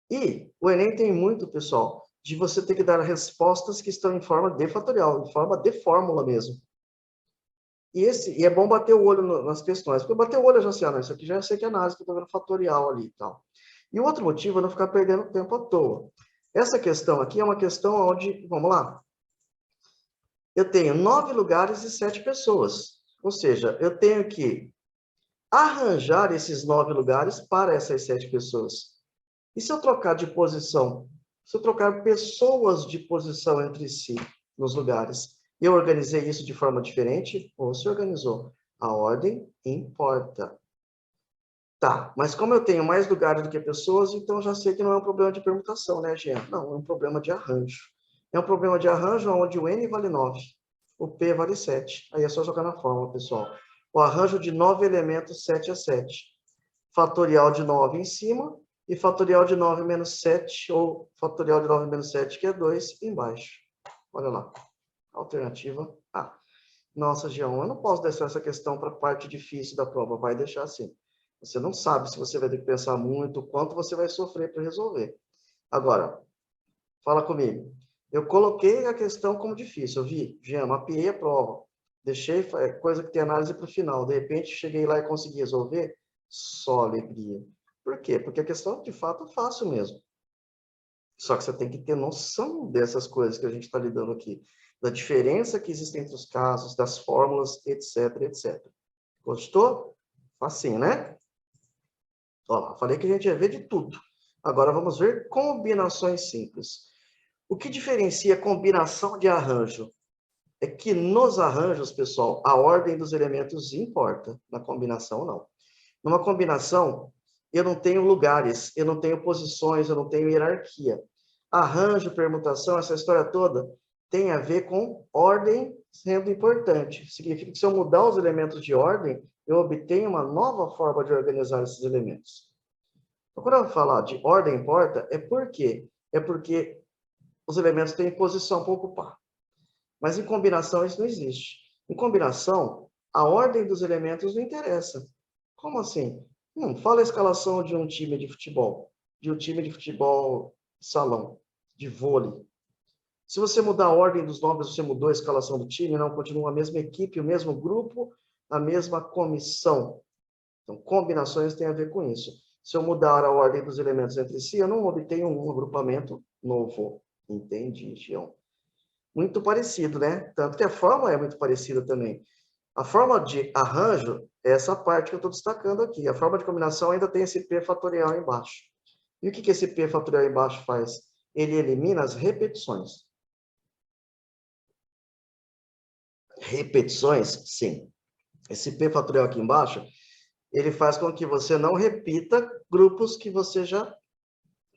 E o Enem tem muito, pessoal, de você ter que dar respostas que estão em forma de fatorial, em forma de fórmula mesmo. E é bom bater o olho nas questões, porque bater o olho eu já sei, não, isso aqui já sei que é análise, que eu estou vendo fatorial ali e tal. E o outro motivo é não ficar perdendo tempo à toa. Essa questão aqui é uma questão onde, vamos lá, eu tenho 9 lugares e 7 pessoas. Ou seja, eu tenho que arranjar esses 9 lugares para essas 7 pessoas. E se eu trocar de posição? Se eu trocar pessoas de posição entre si nos lugares, eu organizei isso de forma diferente ou se organizou? A ordem importa. Tá, mas como eu tenho mais lugares do que pessoas, então já sei que não é um problema de permutação, né, Jean? Não, é um problema de arranjo. É um problema de arranjo onde o N vale 9, o P vale 7. Aí é só jogar na fórmula, pessoal. O arranjo de 9 elementos, 7 é 7. Fatorial de 9 em cima e fatorial de 9 menos 7, ou fatorial de 9 menos 7, que é 2, embaixo. Olha lá. Alternativa A. Nossa, Jean, eu não posso deixar essa questão para a parte difícil da prova. Vai deixar assim. Você não sabe se você vai ter que pensar muito, quanto você vai sofrer para resolver. Agora, fala comigo. Eu coloquei a questão como difícil. Eu vi, Jean, mapeei a prova. Deixei coisa que tem análise para o final. De repente, cheguei lá e consegui resolver. Só alegria. Por quê? Porque a questão, de fato, é fácil mesmo. Só que você tem que ter noção dessas coisas que a gente está lidando aqui. Da diferença que existe entre os casos, das fórmulas, etc, etc. Gostou? Facinho, né? Ó lá, falei que a gente ia ver de tudo. Agora vamos ver combinações simples. O que diferencia combinação de arranjo? É que nos arranjos, pessoal, a ordem dos elementos importa. Na combinação, não. Numa combinação, eu não tenho lugares, eu não tenho posições, eu não tenho hierarquia. Arranjo, permutação, essa história toda tem a ver com ordem sendo importante. Significa que se eu mudar os elementos de ordem, eu obtenho uma nova forma de organizar esses elementos. Então, quando eu falar de ordem importa, é por quê? É porque os elementos têm posição para ocupar. Mas em combinação isso não existe. Em combinação, a ordem dos elementos não interessa. Como assim? Fala a escalação de um time de futebol. De um time de futebol salão, de vôlei. Se você mudar a ordem dos nomes, você mudou a escalação do time, não continua a mesma equipe, o mesmo grupo, a mesma comissão. Então, combinações têm a ver com isso. Se eu mudar a ordem dos elementos entre si, eu não obtenho um agrupamento novo. Entendi, Gião? Muito parecido, né? Tanto que a forma é muito parecida também. A forma de arranjo é essa parte que eu estou destacando aqui. A forma de combinação ainda tem esse P fatorial embaixo. E o que esse P fatorial embaixo faz? Ele elimina as repetições. Repetições? Sim. Esse P fatorial aqui embaixo, ele faz com que você não repita grupos que você já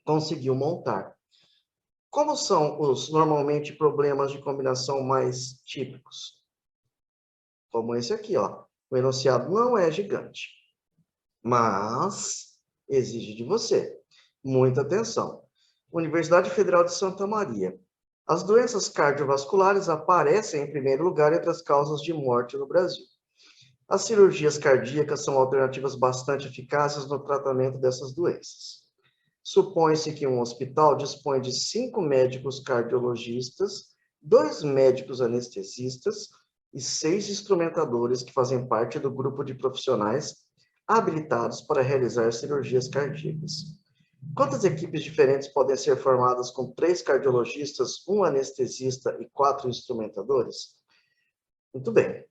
conseguiu montar. Como são os, normalmente, problemas de combinação mais típicos? Como esse aqui, ó. O enunciado não é gigante, mas exige de você muita atenção. Universidade Federal de Santa Maria. As doenças cardiovasculares aparecem em primeiro lugar entre as causas de morte no Brasil. As cirurgias cardíacas são alternativas bastante eficazes no tratamento dessas doenças. Supõe-se que um hospital dispõe de 5 médicos cardiologistas, 2 médicos anestesistas e 6 instrumentadores que fazem parte do grupo de profissionais habilitados para realizar cirurgias cardíacas. Quantas equipes diferentes podem ser formadas com 3 cardiologistas, 1 anestesista e 4 instrumentadores? Muito bem.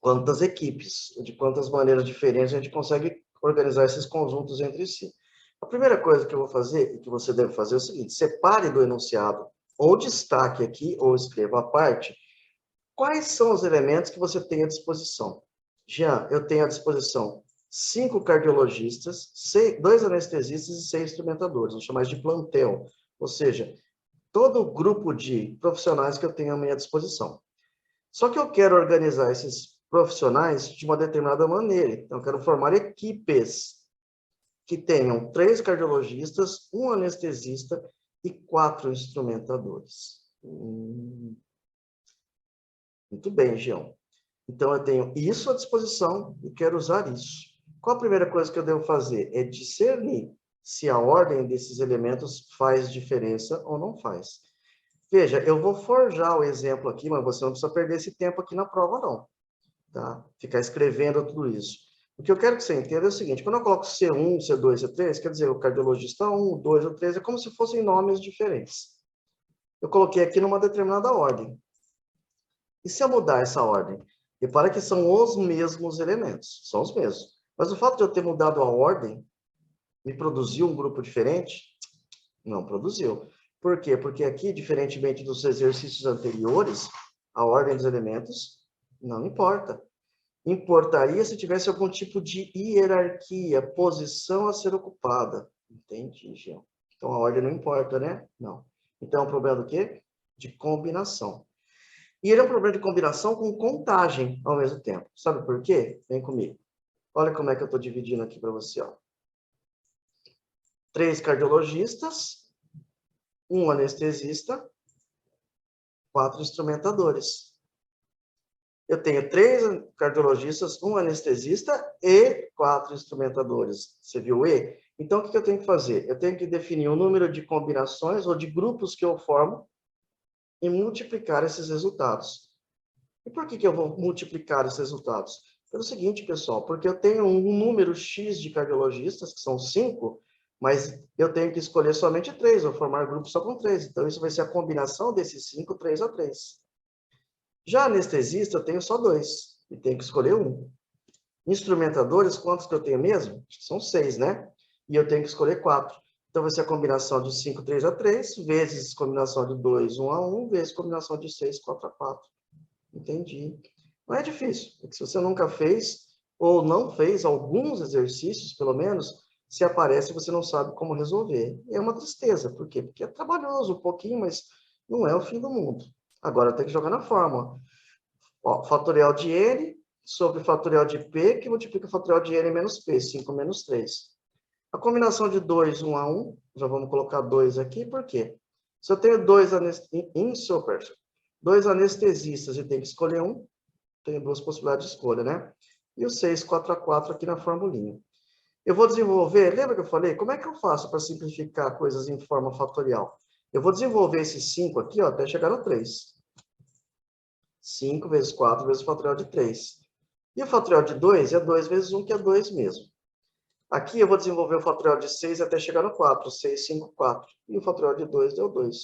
Quantas equipes, de quantas maneiras diferentes a gente consegue organizar esses conjuntos entre si? A primeira coisa que eu vou fazer, e que você deve fazer, é o seguinte: separe do enunciado, ou destaque aqui, ou escreva à parte, quais são os elementos que você tem à disposição. Jean, eu tenho à disposição 5 cardiologistas, 2 anestesistas e 6 instrumentadores, vou chamar de plantel, ou seja, todo o grupo de profissionais que eu tenho à minha disposição. Só que eu quero organizar esses profissionais de uma determinada maneira, então eu quero formar equipes que tenham 3 cardiologistas, 1 anestesista e 4 instrumentadores. Muito bem, Gião. Então, eu tenho isso à disposição e quero usar isso. Qual a primeira coisa que eu devo fazer? É discernir se a ordem desses elementos faz diferença ou não faz. Veja, eu vou forjar o exemplo aqui, mas você não precisa perder esse tempo aqui na prova, não. Tá? Ficar escrevendo tudo isso. O que eu quero que você entenda é o seguinte, quando eu coloco C1, C2, C3, quer dizer, o cardiologista 1, 2 ou 3, é como se fossem nomes diferentes. Eu coloquei aqui numa determinada ordem. E se eu mudar essa ordem? Repara que são os mesmos elementos, são os mesmos. Mas o fato de eu ter mudado a ordem, me produziu um grupo diferente? Não produziu. Por quê? Porque aqui, diferentemente dos exercícios anteriores, a ordem dos elementos não importa. Importaria se tivesse algum tipo de hierarquia, posição a ser ocupada. Entendi, Jean. Então, a ordem não importa, né? Não. Então, é um problema do quê? De combinação. E ele é um problema de combinação com contagem ao mesmo tempo. Sabe por quê? Vem comigo. Olha como é que eu estou dividindo aqui para você. Ó. 3 cardiologistas, 1 anestesista, 4 instrumentadores. Eu tenho 3 cardiologistas, 1 anestesista e 4 instrumentadores. Você viu o E? Então, o que eu tenho que fazer? Eu tenho que definir o número de combinações ou de grupos que eu formo e multiplicar esses resultados. E por que eu vou multiplicar esses resultados? Pelo seguinte, pessoal, porque eu tenho um número X de cardiologistas, que são 5, mas eu tenho que escolher somente 3, ou formar grupos só com 3. Então, isso vai ser a combinação desses 5, 3 a 3. Já anestesista, eu tenho só 2, e tenho que escolher 1. Instrumentadores, quantos que eu tenho mesmo? São 6, né? E eu tenho que escolher 4. Então, vai ser a combinação de 5, 3 a 3, vezes combinação de 2, 1 a 1, vezes combinação de 6, 4 a 4. Entendi. Não é difícil. É que se você nunca fez, ou não fez alguns exercícios, pelo menos, se aparece, você não sabe como resolver. É uma tristeza. Por quê? Porque é trabalhoso um pouquinho, mas não é o fim do mundo. Agora tem que jogar na fórmula. Ó, fatorial de N sobre fatorial de P, que multiplica o fatorial de N menos P, 5 menos 3. A combinação de 2, 1 a 1, já vamos colocar 2 aqui, por quê? Se eu tenho 2 anestesistas e tenho que escolher um, tenho 2 possibilidades de escolha, né? E o 6, 4 a 4 aqui na formulinha. Eu vou desenvolver, lembra que eu falei? Como é que eu faço para simplificar coisas em forma fatorial? Eu vou desenvolver esses 5 aqui, ó, até chegar no 3. 5 vezes 4 vezes o fatorial de 3. E o fatorial de 2 é 2 vezes 1, que é 2 mesmo. Aqui eu vou desenvolver o fatorial de 6 até chegar no 4. 6, 5, 4. E o fatorial de 2 deu 2.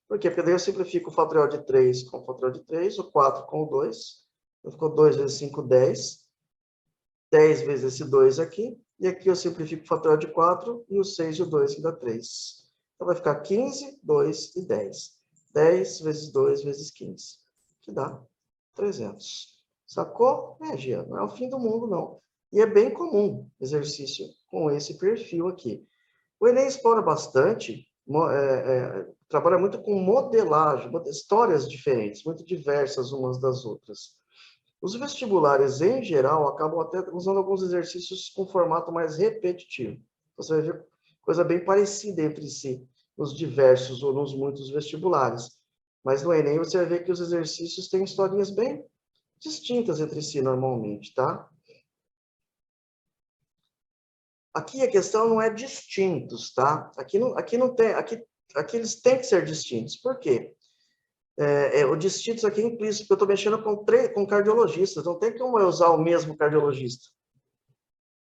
Por quê? Porque daí eu simplifico o fatorial de 3 com o fatorial de 3, o 4 com o 2. Então, ficou 2 vezes 5, 10. 10 vezes esse 2 aqui. E aqui eu simplifico o fatorial de 4 e o 6 e o 2, que dá 3. Então, vai ficar 15, 2 e 10. 10 vezes 2 vezes 15, que dá 300. Sacou? É, Gia, não é o fim do mundo, não. E é bem comum exercício com esse perfil aqui. O Enem explora bastante, trabalha muito com modelagem, histórias diferentes, muito diversas umas das outras. Os vestibulares, em geral, acabam até usando alguns exercícios com formato mais repetitivo. Você vai ver coisa bem parecida entre si, nos diversos ou nos muitos vestibulares. Mas no Enem você vai ver que os exercícios têm historinhas bem distintas entre si normalmente, tá? Aqui a questão não é distintos, tá? Aqui não tem, aqui eles têm que ser distintos. Por quê? O distintos aqui é implícito, porque eu estou mexendo com cardiologistas, não tem como eu usar o mesmo cardiologista.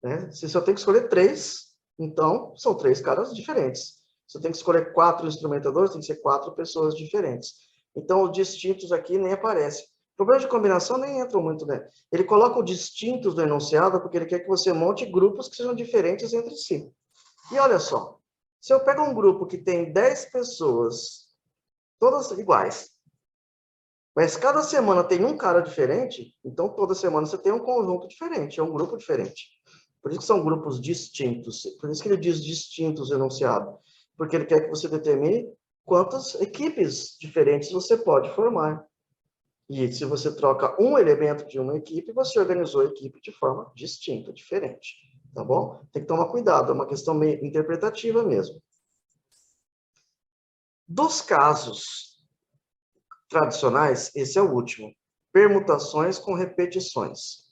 Né? Se eu tenho que escolher 3, então são 3 caras diferentes. Se eu tenho que escolher 4 instrumentadores, tem que ser 4 pessoas diferentes. Então, os distintos aqui nem aparecem. Problemas de combinação nem entram muito, né? Ele coloca o distintos do enunciado porque ele quer que você monte grupos que sejam diferentes entre si. E olha só, se eu pego um grupo que tem 10 pessoas, todas iguais, mas cada semana tem um cara diferente, então toda semana você tem um conjunto diferente, é um grupo diferente. Por isso que são grupos distintos, por isso que ele diz distintos enunciado, porque ele quer que você determine quantas equipes diferentes você pode formar. E se você troca um elemento de uma equipe, você organizou a equipe de forma distinta, diferente. Tá bom? Tem que tomar cuidado, é uma questão meio interpretativa mesmo. Dos casos tradicionais, esse é o último. Permutações com repetições.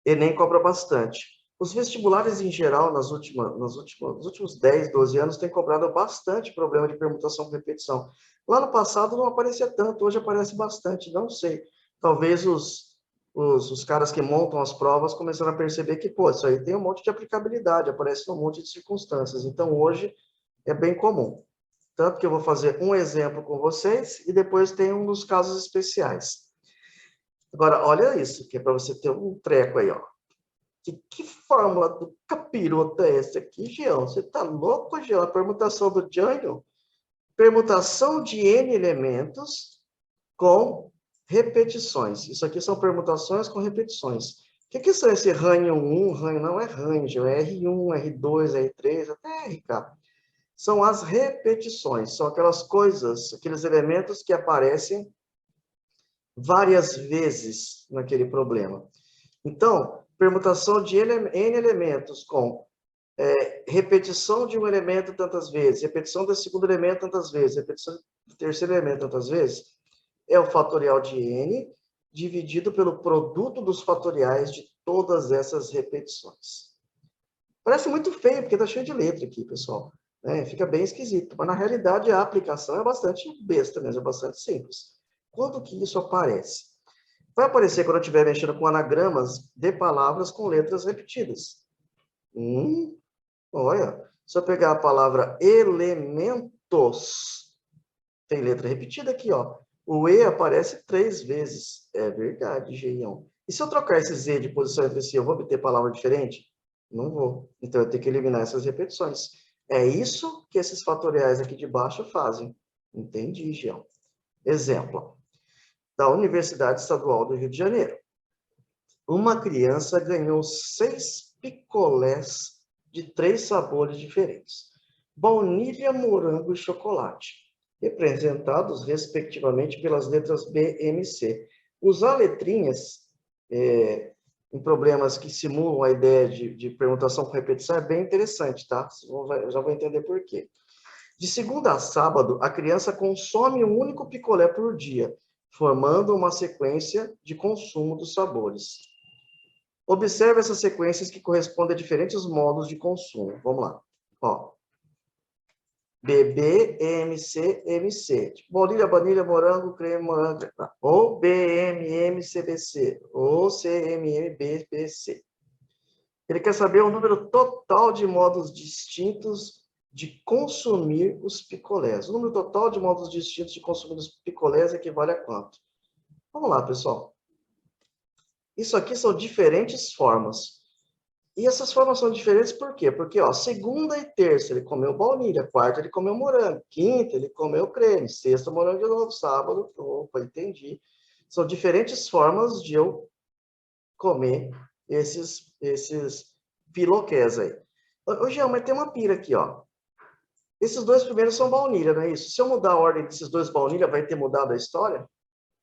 Enem cobra bastante. Os vestibulares, em geral, nos últimos 10, 12 anos, têm cobrado bastante problema de permutação com repetição. Lá no passado não aparecia tanto, hoje aparece bastante, não sei. Talvez os caras que montam as provas começaram a perceber que, pô, isso aí tem um monte de aplicabilidade, aparece num monte de circunstâncias. Então, hoje, é bem comum. Tanto que eu vou fazer um exemplo com vocês e depois tem um dos casos especiais. Agora, olha isso, que é para você ter um treco aí, ó. Que fórmula do capiroto é essa aqui, Jean? Você tá louco, Jean? A permutação do Daniel? Permutação de N elementos com repetições. Isso aqui são permutações com repetições. O que são esse ranho 1? Ranho não é range, é R1, R2, R3, até RK. São as repetições, são aquelas coisas, aqueles elementos que aparecem várias vezes naquele problema. Então, permutação de N elementos com repetição de um elemento tantas vezes, repetição do segundo elemento tantas vezes, repetição do terceiro elemento tantas vezes, é o fatorial de N dividido pelo produto dos fatoriais de todas essas repetições. Parece muito feio, porque está cheio de letra aqui, pessoal. Fica bem esquisito, mas na realidade a aplicação é bastante besta mesmo, é bastante simples. Quando que isso aparece? Vai aparecer quando eu estiver mexendo com anagramas de palavras com letras repetidas. Olha, se eu pegar a palavra elementos, tem letra repetida aqui, ó. O E aparece 3 vezes. É verdade, Geião. E se eu trocar esse Z de posição entre si, eu vou obter palavra diferente? Não vou. Então, eu tenho que eliminar essas repetições. É isso que esses fatoriais aqui de baixo fazem. Entendi, Geião. Exemplo. Da Universidade Estadual do Rio de Janeiro. Uma criança ganhou 6 picolés de 3 sabores diferentes. Baunilha, morango e chocolate, representados, respectivamente, pelas letras B, M e C. Usar letrinhas em problemas que simulam a ideia de permutação com repetição é bem interessante, tá? Eu já vou entender por quê. De segunda a sábado, a criança consome um único picolé por dia, formando uma sequência de consumo dos sabores. Observe essas sequências que correspondem a diferentes modos de consumo. Vamos lá. Ó. BB, EMC, MC. Tipo, baunilha, vanilha, morango, creme, morango. Ou BMM, CBC. Ou CMM, BBC. Ele quer saber o número total de modos distintos de consumir os picolés. O número total de modos distintos de consumir os picolés equivale a quanto? Vamos lá, pessoal. Isso aqui são diferentes formas. E essas formas são diferentes por quê? Porque, ó, segunda e terça ele comeu baunilha, quarta ele comeu morango, quinta ele comeu creme, sexta morango de novo, sábado, opa, entendi. São diferentes formas de eu comer esses piloqués aí. Ô, Jean, mas tem uma pira aqui, ó. Esses dois primeiros são baunilha, não é isso? Se eu mudar a ordem desses dois baunilha, vai ter mudado a história?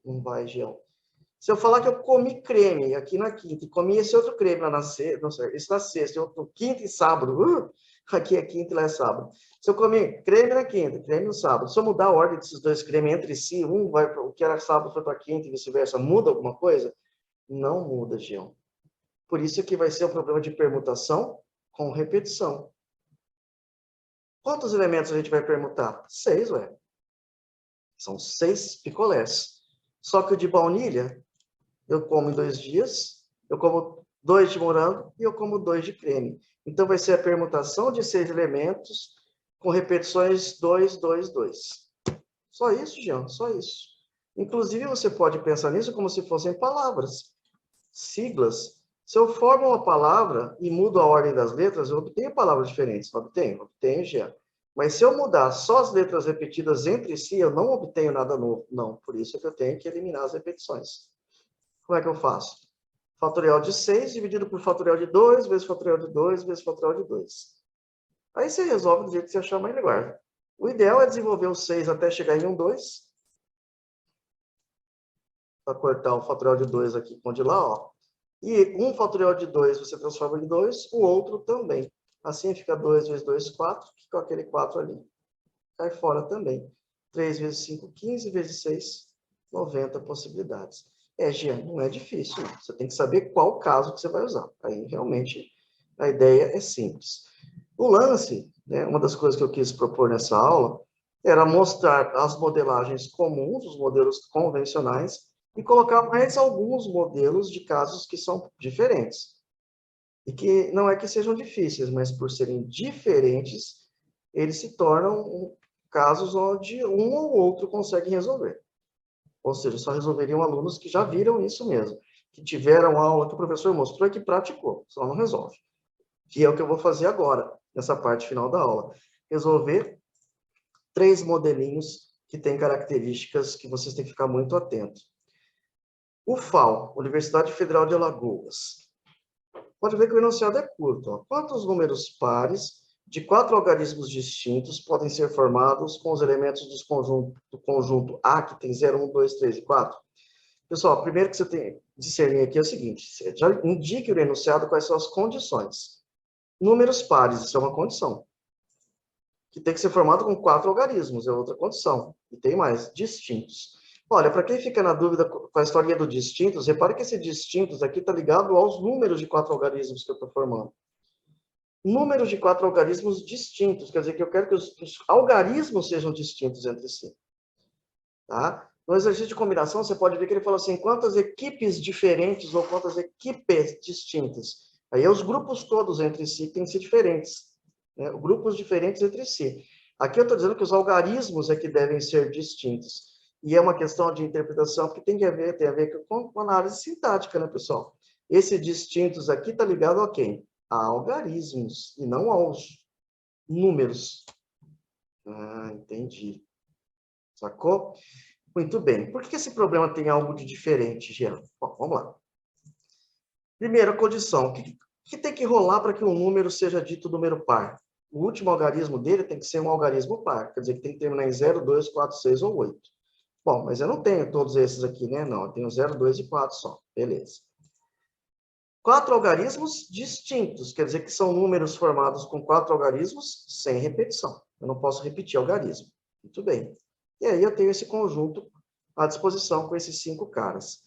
Não vai, Jean. Se eu falar que eu comi creme aqui na quinta e comi esse outro creme lá na sexta, não sei, esse na sexta, outro quinta e sábado, aqui é quinta e lá é sábado. Se eu comi creme na quinta, creme no sábado, se eu mudar a ordem desses dois cremes entre si, um vai para o que era sábado foi para quinta e vice-versa, muda alguma coisa? Não muda, Gião. Por isso que vai ser um problema de permutação com repetição. Quantos elementos a gente vai permutar? 6, ué. São 6 picolés. Só que o de baunilha, eu como em 2 dias, eu como 2 de morango e eu como 2 de creme. Então, vai ser a permutação de 6 elementos com repetições 2, 2, 2. Só isso, Jean, só isso. Inclusive, você pode pensar nisso como se fossem palavras, siglas. Se eu formo uma palavra e mudo a ordem das letras, eu obtenho palavras diferentes. Obtenho, Jean. Mas se eu mudar só as letras repetidas entre si, eu não obtenho nada novo. Não, por isso que eu tenho que eliminar as repetições. Como é que eu faço? Fatorial de 6 dividido por fatorial de 2, vezes fatorial de 2, vezes fatorial de 2. Aí você resolve do jeito que você achar mais legal. O ideal é desenvolver o 6 até chegar em 1, 2. Para cortar o fatorial de 2 aqui com o de lá, ó. E um fatorial de 2 você transforma em 2, o outro também. Assim fica 2 vezes 2, 4, fica aquele 4 ali. Cai fora também. 3 vezes 5, 15, vezes 6, 90 possibilidades. Jean, não é difícil. Você tem que saber qual caso que você vai usar. Aí, realmente, A ideia é simples. O lance, né, uma das coisas que eu quis propor nessa aula, era mostrar as modelagens comuns, os modelos convencionais, e colocar mais alguns modelos de casos que são diferentes. E que não é que sejam difíceis, mas por serem diferentes, eles se tornam casos onde um ou outro consegue resolver. Ou seja, só resolveriam alunos que já viram isso mesmo, que tiveram aula que o professor mostrou e que praticou, só não resolve. Que é o que eu vou fazer agora, nessa parte final da aula. Resolver 3 modelinhos que têm características que vocês têm que ficar muito atentos. O FAO, Universidade Federal de Alagoas. Pode ver que o enunciado é curto. Ó. Quantos números pares de 4 algarismos distintos podem ser formados com os elementos do conjunto A, que tem 0, 1, 2, 3 e 4? Pessoal, primeiro que você tem que discernir aqui é o seguinte, já indique o enunciado quais são as condições. Números pares, isso é uma condição. Que tem que ser formado com 4 algarismos, é outra condição. E tem mais, distintos. Olha, para quem fica na dúvida com a historinha do distintos, repare que esse distintos aqui está ligado aos números de 4 algarismos que eu estou formando. Números de 4 algarismos distintos, quer dizer que eu quero que os algarismos sejam distintos entre si. Tá? No exercício de combinação, você pode ver que ele fala assim, quantas equipes diferentes ou quantas equipes distintas. Aí é os grupos todos entre si que têm que ser diferentes. Né? Grupos diferentes entre si. Aqui eu estou dizendo que os algarismos é que devem ser distintos. E é uma questão de interpretação que tem a ver com análise sintática, né, pessoal? Esse distintos aqui está ligado a quem? A algarismos, e não aos números. Ah, entendi. Sacou? Muito bem. Por que esse problema tem algo de diferente, Jean? Bom, vamos lá. Primeira condição. O que tem que rolar para que um número seja dito número par? O último algarismo dele tem que ser um algarismo par. Quer dizer, que tem que terminar em 0, 2, 4, 6 ou 8. Bom, mas eu não tenho todos esses aqui, né? Não, eu tenho 0, 2 e 4 só. Beleza. 4 algarismos distintos. Quer dizer que são números formados com 4 algarismos sem repetição. Eu não posso repetir algarismo. Muito bem. E aí eu tenho esse conjunto à disposição com esses 5 caras.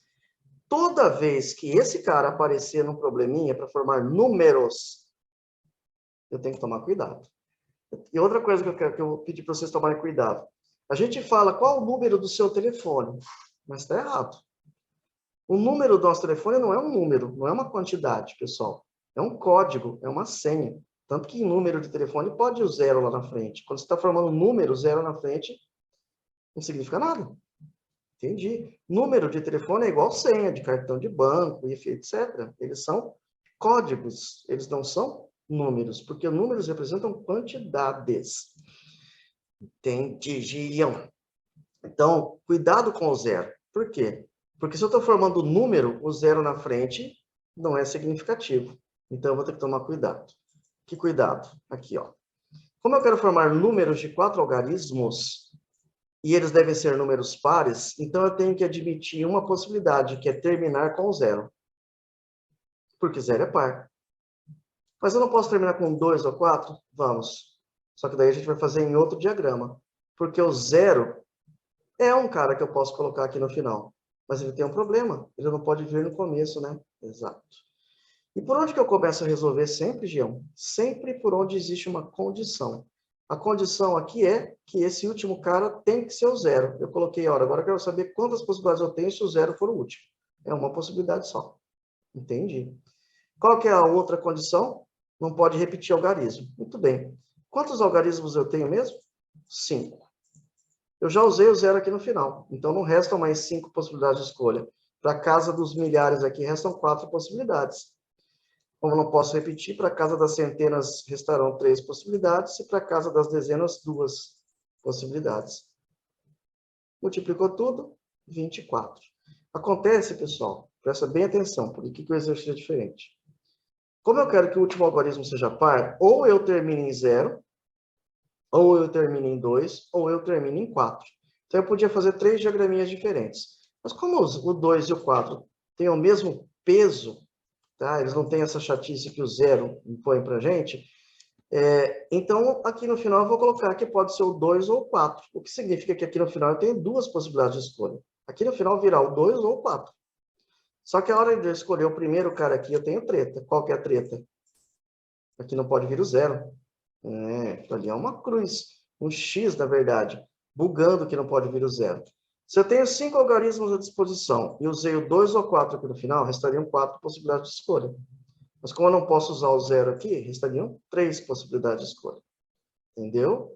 Toda vez que esse cara aparecer num probleminha para formar números, eu tenho que tomar cuidado. E outra coisa que eu pedi para vocês tomarem cuidado. A gente fala qual o número do seu telefone, mas está errado. O número do nosso telefone não é um número, não é uma quantidade, pessoal. É um código, é uma senha. Tanto que em número de telefone pode o 0 lá na frente. Quando você está formando número 0 na frente, não significa nada. Entendi. Número de telefone é igual senha de cartão de banco, etc. Eles são códigos, eles não são números, porque números representam quantidades. Entendiam? Então, cuidado com o 0. Por quê? Porque se eu estou formando número, o 0 na frente não é significativo. Então, eu vou ter que tomar cuidado. Que cuidado? Aqui, ó. Como eu quero formar números de 4 algarismos, e eles devem ser números pares, então eu tenho que admitir uma possibilidade, que é terminar com 0. Porque 0 é par. Mas eu não posso terminar com 2 ou 4? Vamos. Só que daí a gente vai fazer em outro diagrama. Porque o 0 é um cara que eu posso colocar aqui no final. Mas ele tem um problema. Ele não pode vir no começo, né? Exato. E por onde que eu começo a resolver sempre, Gião? Sempre por onde existe uma condição. A condição aqui é que esse último cara tem que ser o 0. Eu coloquei, ora, agora eu quero saber quantas possibilidades eu tenho se o 0 for o último. É uma possibilidade só. Entendi. Qual que é a outra condição? Não pode repetir algarismo. Muito bem. Quantos algarismos eu tenho mesmo? 5. Eu já usei o 0 aqui no final. Então, não restam mais 5 possibilidades de escolha. Para a casa dos milhares aqui, restam 4 possibilidades. Como não posso repetir, para a casa das centenas restarão 3 possibilidades e para a casa das dezenas, 2 possibilidades. Multiplicou tudo, 24. Acontece, pessoal, presta bem atenção, por que o exercício é diferente. Como eu quero que o último algarismo seja par, ou eu termine em 0, ou eu termine em 2, ou eu termine em 4. Então, eu podia fazer 3 diagraminhas diferentes. Mas como o 2 e o 4 têm o mesmo peso, tá? Eles não têm essa chatice que o 0 impõe para a gente, então, aqui no final eu vou colocar que pode ser o 2 ou o 4. O que significa que aqui no final eu tenho 2 possibilidades de escolha. Aqui no final virá o 2 ou o 4. Só que a hora de eu escolher o primeiro cara aqui, eu tenho treta. Qual que é a treta? Aqui não pode vir o zero. Ali é uma cruz, um X, na verdade, bugando que não pode vir o zero. Se eu tenho 5 algarismos à disposição e usei o 2 ou 4 aqui no final, restariam 4 possibilidades de escolha. Mas como eu não posso usar o zero aqui, restariam 3 possibilidades de escolha. Entendeu?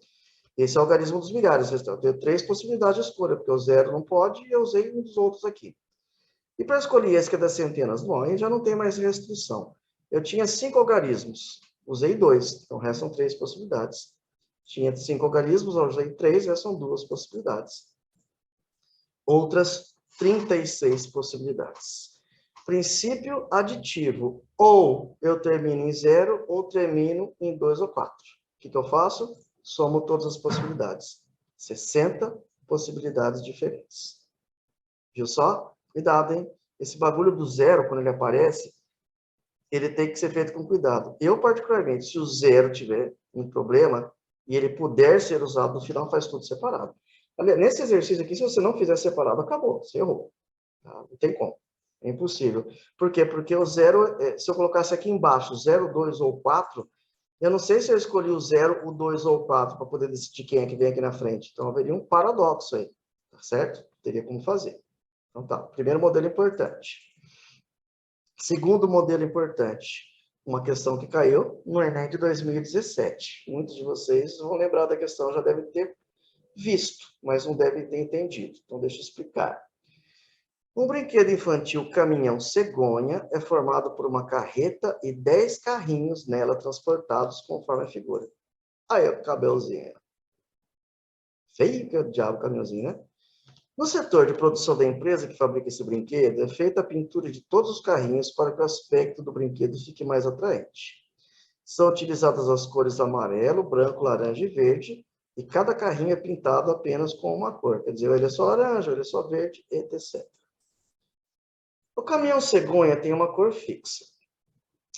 Esse é o algarismo dos milhares. Eu tenho 3 possibilidades de escolha, porque o zero não pode e eu usei um dos outros aqui. E para escolher esse que é das centenas? Bom, aí já não tem mais restrição. Eu tinha 5 algarismos, usei 2, então restam 3 possibilidades. Tinha 5 algarismos, eu usei 3, restam 2 possibilidades. Outras 36 possibilidades. Princípio aditivo. Ou eu termino em 0, ou termino em 2 ou 4. O que eu faço? Somo todas as possibilidades. 60 possibilidades diferentes. Viu só? Cuidado, hein? Esse bagulho do zero, quando ele aparece, ele tem que ser feito com cuidado. Eu, particularmente, se o zero tiver um problema e ele puder ser usado no final, faz tudo separado. Nesse exercício aqui, se você não fizer separado, acabou, você errou. Tá? Não tem como. É impossível. Por quê? Porque o zero, se eu colocasse aqui embaixo 0, 2 ou 4, eu não sei se eu escolhi o 0, o 2 ou o 4 para poder decidir quem é que vem aqui na frente. Então, haveria um paradoxo aí. Tá certo? Teria como fazer. Então tá, primeiro modelo importante. Segundo modelo importante, uma questão que caiu no Enem de 2017. Muitos de vocês vão lembrar da questão, já devem ter visto, mas não devem ter entendido. Então deixa eu explicar. Um brinquedo infantil caminhão cegonha é formado por uma carreta e 10 carrinhos nela transportados conforme a figura. Aí o cabelzinho. Feio que é o diabo o caminhãozinho, né? No setor de produção da empresa que fabrica esse brinquedo, é feita a pintura de todos os carrinhos para que o aspecto do brinquedo fique mais atraente. São utilizadas as cores amarelo, branco, laranja e verde, e cada carrinho é pintado apenas com uma cor. Quer dizer, ele é só laranja, ele é só verde, etc. O caminhão cegonha tem uma cor fixa.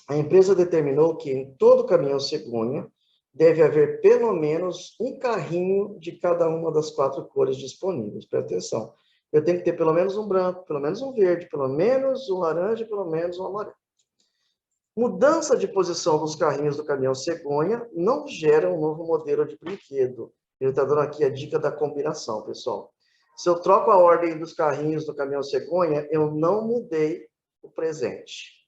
A empresa determinou que em todo caminhão cegonha deve haver pelo menos um carrinho de cada uma das 4 cores disponíveis. Presta atenção. Eu tenho que ter pelo menos um branco, pelo menos um verde, pelo menos um laranja e pelo menos um amarelo. Mudança de posição dos carrinhos do caminhão cegonha não gera um novo modelo de brinquedo. Ele está dando aqui a dica da combinação, pessoal. Se eu troco a ordem dos carrinhos do caminhão cegonha, eu não mudei o presente.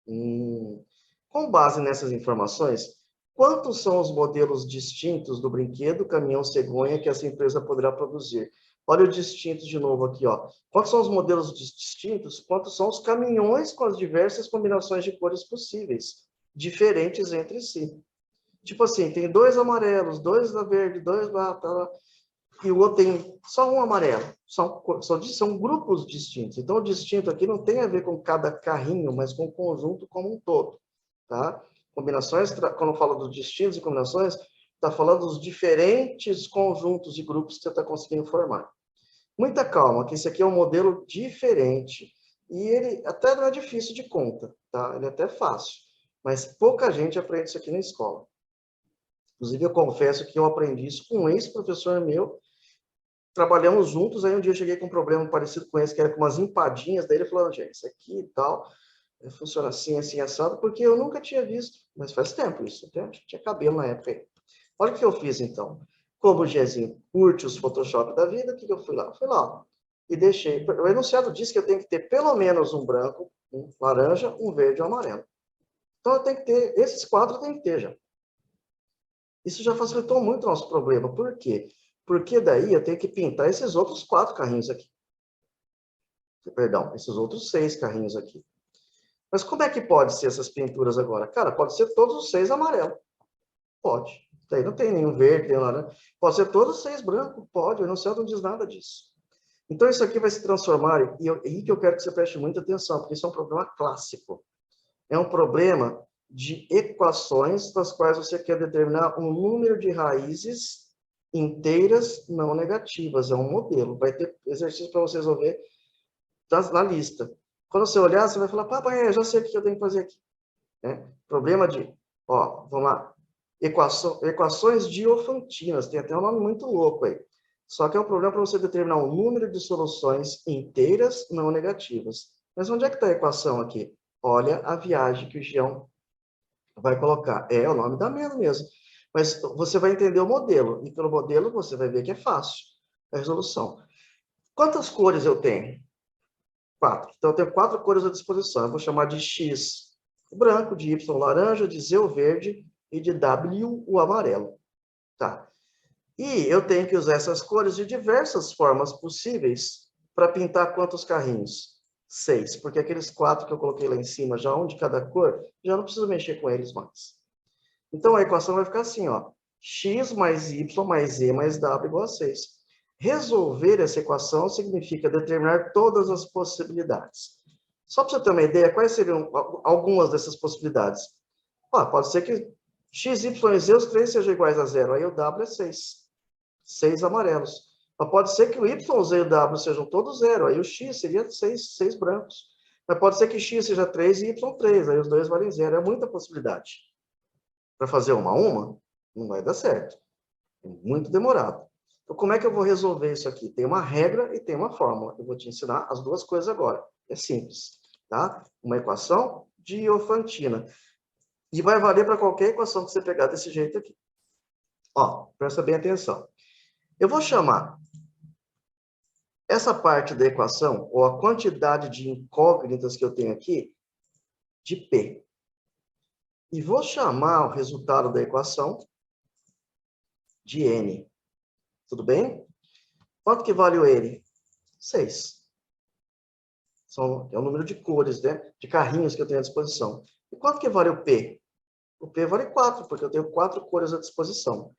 Com base nessas informações, quantos são os modelos distintos do brinquedo caminhão cegonha que essa empresa poderá produzir? Olha o distinto de novo aqui, ó. Quantos são os modelos distintos? Quantos são os caminhões com as diversas combinações de cores possíveis, diferentes entre si? Tipo assim, tem 2 amarelos, 2 verde, 2 lá, e o outro tem só um amarelo. São grupos distintos. Então, o distinto aqui não tem a ver com cada carrinho, mas com o conjunto como um todo. Tá? Combinações, quando eu falo dos distintos e combinações, está falando dos diferentes conjuntos e grupos que você está conseguindo formar. Muita calma, que esse aqui é um modelo diferente. E ele até não é difícil de conta, tá? Ele é até fácil. Mas pouca gente aprende isso aqui na escola. Inclusive, eu confesso que eu aprendi isso com um ex-professor meu. Trabalhamos juntos, aí um dia eu cheguei com um problema parecido com esse, que era com umas empadinhas, daí ele falou, gente, isso aqui e tal, funciona assim, assim, assado, porque eu nunca tinha visto, mas faz tempo isso, até tinha cabelo na época aí. Olha o que eu fiz, então. Como o Gezinho curte os Photoshop da vida, o que eu fui lá? Fui lá, e deixei, o enunciado diz que eu tenho que ter pelo menos um branco, um laranja, um verde e um amarelo. Então, eu tenho que ter, esses 4 eu tenho que ter já. Isso já facilitou muito o nosso problema. Por quê? Porque daí eu tenho que pintar esses outros 4 carrinhos aqui. Perdão, esses outros 6 carrinhos aqui. Mas como é que pode ser essas pinturas agora? Cara, pode ser todos os 6 amarelos. Pode. Daí não tem nenhum verde, tem laranja. Pode ser todos os 6 brancos. Pode. O enunciado não diz nada disso. Então, isso aqui vai se transformar, e aí que eu quero que você preste muita atenção, porque isso é um problema clássico. É um problema de equações das quais você quer determinar um número de raízes inteiras não negativas. É um modelo. Vai ter exercício para você resolver na lista. Quando você olhar, você vai falar, papai, eu já sei o que eu tenho que fazer aqui. Problema de, vamos lá, equações diofantinas. Tem até um nome muito louco aí. Só que é um problema para você determinar um número de soluções inteiras não negativas. Mas onde é que está a equação aqui? Olha a viagem que o Gião vai colocar, é o nome da mena mesmo. Mas você vai entender o modelo, e pelo modelo você vai ver que é fácil a resolução. Quantas cores eu tenho? 4. Então, eu tenho 4 cores à disposição. Eu vou chamar de X o branco, de Y o laranja, de Z o verde e de W o amarelo. Tá. E eu tenho que usar essas cores de diversas formas possíveis para pintar quantos carrinhos? 6, porque aqueles 4 que eu coloquei lá em cima, já um de cada cor, já não preciso mexer com eles mais. Então, a equação vai ficar assim, ó. X mais Y mais Z mais W igual a 6. Resolver essa equação significa determinar todas as possibilidades. Só para você ter uma ideia, quais seriam algumas dessas possibilidades? Pode ser que x, y e z, os três sejam iguais a zero. Aí o W é 6. 6 amarelos. Mas pode ser que o y, z e o w sejam todos zero. Aí o x seria 6 brancos. Mas pode ser que x seja 3 e y 3. Aí os dois valem zero. É muita possibilidade. Para fazer uma a uma, não vai dar certo. É muito demorado. Então, como é que eu vou resolver isso aqui? Tem uma regra e tem uma fórmula. Eu vou te ensinar as duas coisas agora. É simples, tá? Uma equação Diofantina. E vai valer para qualquer equação que você pegar desse jeito aqui. Ó, presta bem atenção. Eu vou chamar essa parte da equação, ou a quantidade de incógnitas que eu tenho aqui, de P. E vou chamar o resultado da equação de N. Tudo bem? Quanto que vale o N? 6. É o número de cores, né? De carrinhos que eu tenho à disposição. E quanto que vale o P? O P vale 4, porque eu tenho 4 cores à disposição.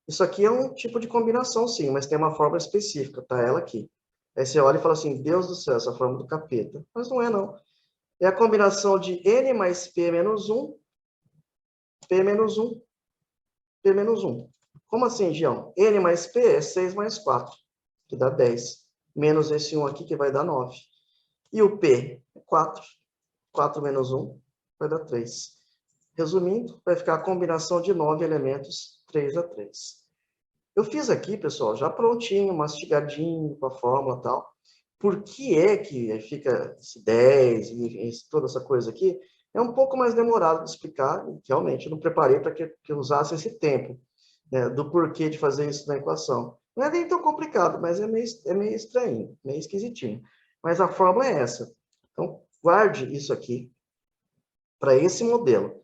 Isso aqui é um tipo de combinação, sim, mas tem uma forma específica, tá? Ela aqui. Aí você olha e fala assim, Deus do céu, essa forma do capeta. Mas não é, não. É a combinação de N mais P menos 1, P menos 1, P menos 1. Como assim, Gião? N mais P é 6 mais 4, que dá 10. Menos esse 1 aqui, que vai dar 9. E o P é 4. 4 menos 1 vai dar 3. Resumindo, vai ficar a combinação de 9 elementos, 3 a 3. Eu fiz aqui, pessoal, já prontinho, mastigadinho, com a fórmula e tal. Por que é que fica esse 10 e toda essa coisa aqui? É um pouco mais demorado de explicar, realmente, eu não preparei para que eu usasse esse tempo, né, do porquê de fazer isso na equação. Não é nem tão complicado, mas é meio estranho, meio esquisitinho. Mas a fórmula é essa. Então, guarde isso aqui para esse modelo.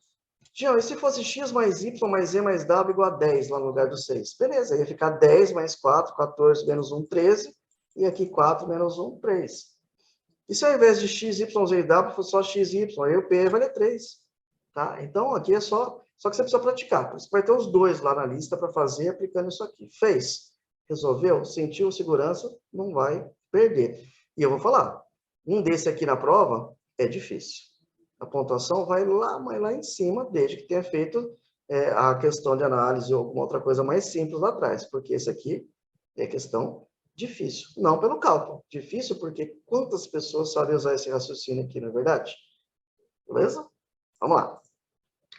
Tião, e se fosse x mais y mais z mais w igual a 10 lá no lugar do 6? Beleza, ia ficar 10 mais 4, 14 menos 1, 13. E aqui 4 menos 1, 3. E se ao invés de x, y, z e w fosse só x, y, aí o p vale 3. Tá? Então, aqui é só que você precisa praticar. Você vai ter os dois lá na lista para fazer aplicando isso aqui. Fez? Resolveu? Sentiu segurança? Não vai perder. E eu vou falar, um desse aqui na prova é difícil. A pontuação vai lá, mas lá em cima, desde que tenha feito a questão de análise ou alguma outra coisa mais simples lá atrás, porque esse aqui é questão difícil. Não pelo cálculo, difícil porque quantas pessoas sabem usar esse raciocínio aqui, não é verdade? Beleza? Vamos lá.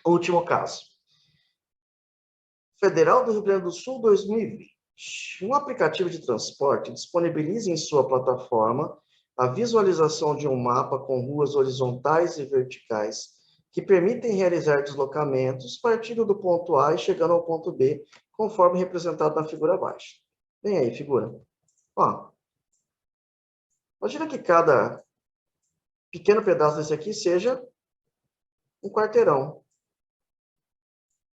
Último caso. Federal do Rio Grande do Sul 2020. Um aplicativo de transporte disponibiliza em sua plataforma a visualização de um mapa com ruas horizontais e verticais que permitem realizar deslocamentos partindo do ponto A e chegando ao ponto B, conforme representado na figura abaixo. Vem aí, figura. Ó, imagina que cada pequeno pedaço desse aqui seja um quarteirão.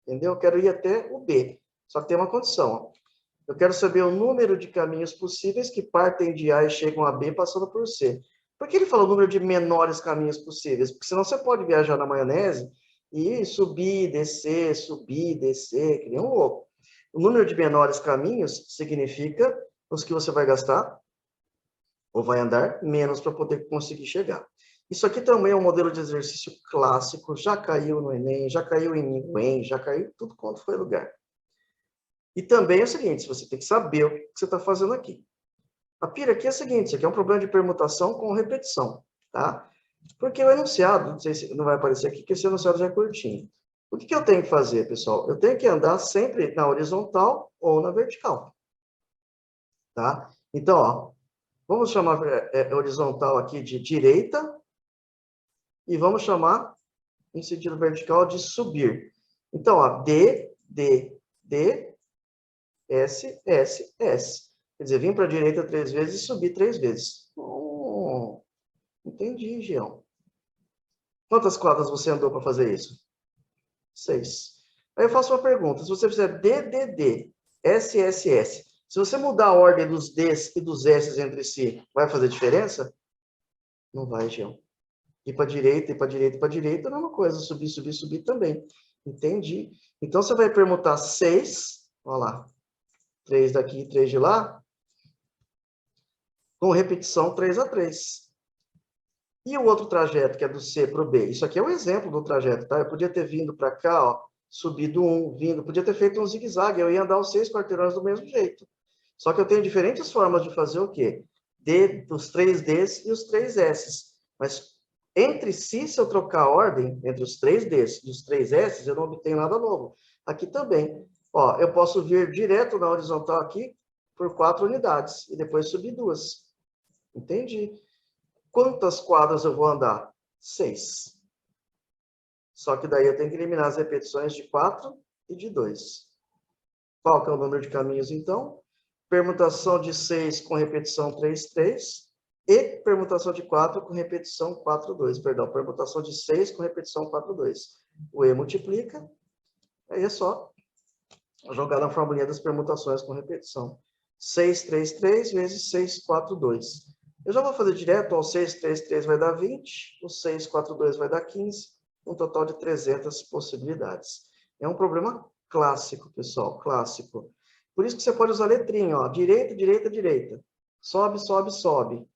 Entendeu? Eu quero ir até o B. Só que tem uma condição. Ó. Eu quero saber o número de caminhos possíveis que partem de A e chegam a B passando por C. Por que ele fala o número de menores caminhos possíveis? Porque senão você pode viajar na maionese e subir, descer, que nem um louco. O número de menores caminhos significa os que você vai gastar ou vai andar menos para poder conseguir chegar. Isso aqui também é um modelo de exercício clássico, já caiu no Enem, já caiu em UEM, já caiu tudo quanto foi lugar. E também é o seguinte, você tem que saber o que você está fazendo aqui. A pira aqui é a seguinte, isso aqui é um problema de permutação com repetição, tá? Porque o enunciado, não sei se não vai aparecer aqui, porque esse enunciado já é curtinho. O que eu tenho que fazer, pessoal? Eu tenho que andar sempre na horizontal ou na vertical, tá? Então, ó, vamos chamar horizontal aqui de direita e vamos chamar em sentido vertical de subir. Então, ó, D, D, D, S, S, S. Quer dizer, vim para a direita 3 vezes e subir 3 vezes. Entendi, Gião. Quantas quadras você andou para fazer isso? 6. Aí eu faço uma pergunta. Se você fizer D, D, D, S, S, S, se você mudar a ordem dos Ds e dos S entre si, vai fazer diferença? Não vai, Gião. Ir para a direita, ir para a direita, ir para a direita, é a mesma coisa. Subir, subir, subir também. Entendi. Então, você vai permutar 6, olha lá, 3 daqui e 3 de lá, com repetição 3 a 3. E o outro trajeto, que é do C para o B? Isso aqui é um exemplo do trajeto, tá? Eu podia ter vindo para cá, ó, subido 1, vindo, podia ter feito um zigue-zague, eu ia andar os 6 quarteirões do mesmo jeito. Só que eu tenho diferentes formas de fazer o quê? D, os 3 Ds e os 3 Ss. Mas entre si, se eu trocar a ordem entre os 3 Ds e os 3 Ss, eu não obtenho nada novo. Aqui também. Ó, eu posso vir direto na horizontal aqui por 4 unidades e depois subir 2. Entendi. Quantas quadras eu vou andar? 6. Só que daí eu tenho que eliminar as repetições de 4 e de 2. Qual que é o número de caminhos, então? Permutação de 6 com repetição 3, 3. E permutação de 4 com repetição 4, 2. Perdão, permutação de 6 com repetição 4, 2. O E multiplica. Aí é só jogar na formulinha das permutações com repetição. 6, 3, 3 vezes 6, 4, 2. Eu já vou fazer direto, ó, o 6, 3, 3 vai dar 20, o 6, 4, 2 vai dar 15, um total de 300 possibilidades. É um problema clássico, pessoal, clássico. Por isso que você pode usar letrinha, ó, direita, direita, direita. Sobe, sobe, sobe.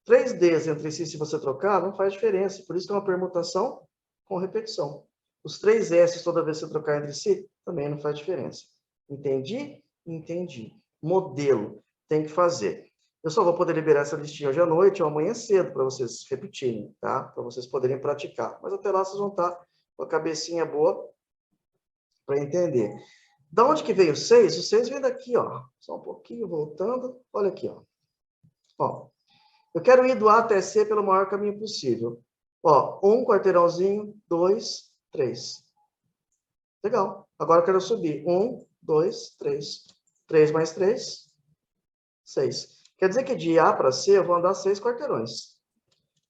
3 Ds entre si, se você trocar, não faz diferença. Por isso que é uma permutação com repetição. Os 3 S, toda vez que você trocar entre si, também não faz diferença. Entendi? Entendi. Modelo. Tem que fazer. Eu só vou poder liberar essa listinha hoje à noite ou amanhã cedo, para vocês repetirem, tá? Para vocês poderem praticar. Mas até lá vocês vão estar com a cabecinha boa para entender. Da onde que veio o 6? O 6 vem daqui, ó. Só um pouquinho, voltando. Olha aqui, ó. Ó. Eu quero ir do A até C pelo maior caminho possível. Ó, 1 quarteirãozinho, 2, 3. Legal. Agora eu quero subir. 1, 2, 3. 3 mais 3, 6. Quer dizer que de A para C eu vou andar 6 quarteirões.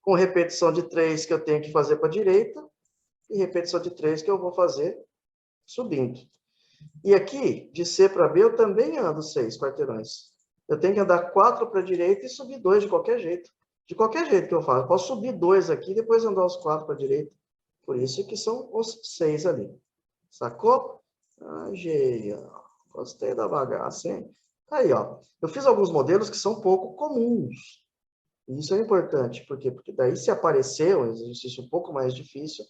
Com repetição de 3 que eu tenho que fazer para a direita e repetição de 3 que eu vou fazer subindo. E aqui, de C para B, eu também ando 6 quarteirões. Eu tenho que andar 4 para a direita e subir 2 de qualquer jeito. De qualquer jeito que eu faço. Eu posso subir 2 aqui e depois andar os 4 para a direita. Por isso que são os 6 ali. Sacou? Geia. Gostei da bagaça, hein? Aí, ó. Eu fiz alguns modelos que são pouco comuns. Isso é importante. Por quê? Porque daí, se aparecer um exercício um pouco mais difícil,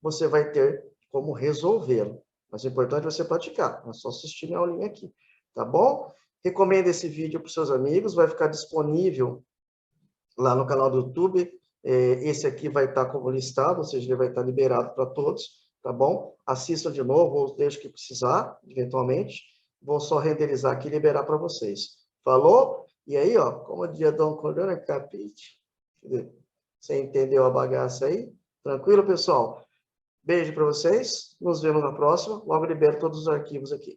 você vai ter como resolvê-lo. Mas o importante é você praticar. Não é só assistir minha aulinha aqui. Tá bom? Recomendo esse vídeo para os seus amigos. Vai ficar disponível lá no canal do YouTube. Esse aqui vai estar como listado, ou seja, ele vai estar liberado para todos. Tá bom? Assistam de novo, ou deixe que precisar, eventualmente. Vou só renderizar aqui e liberar para vocês. Falou? E aí, ó, como diria Dom Corona, capite. Você entendeu a bagaça aí? Tranquilo, pessoal? Beijo para vocês. Nos vemos na próxima. Logo libero todos os arquivos aqui.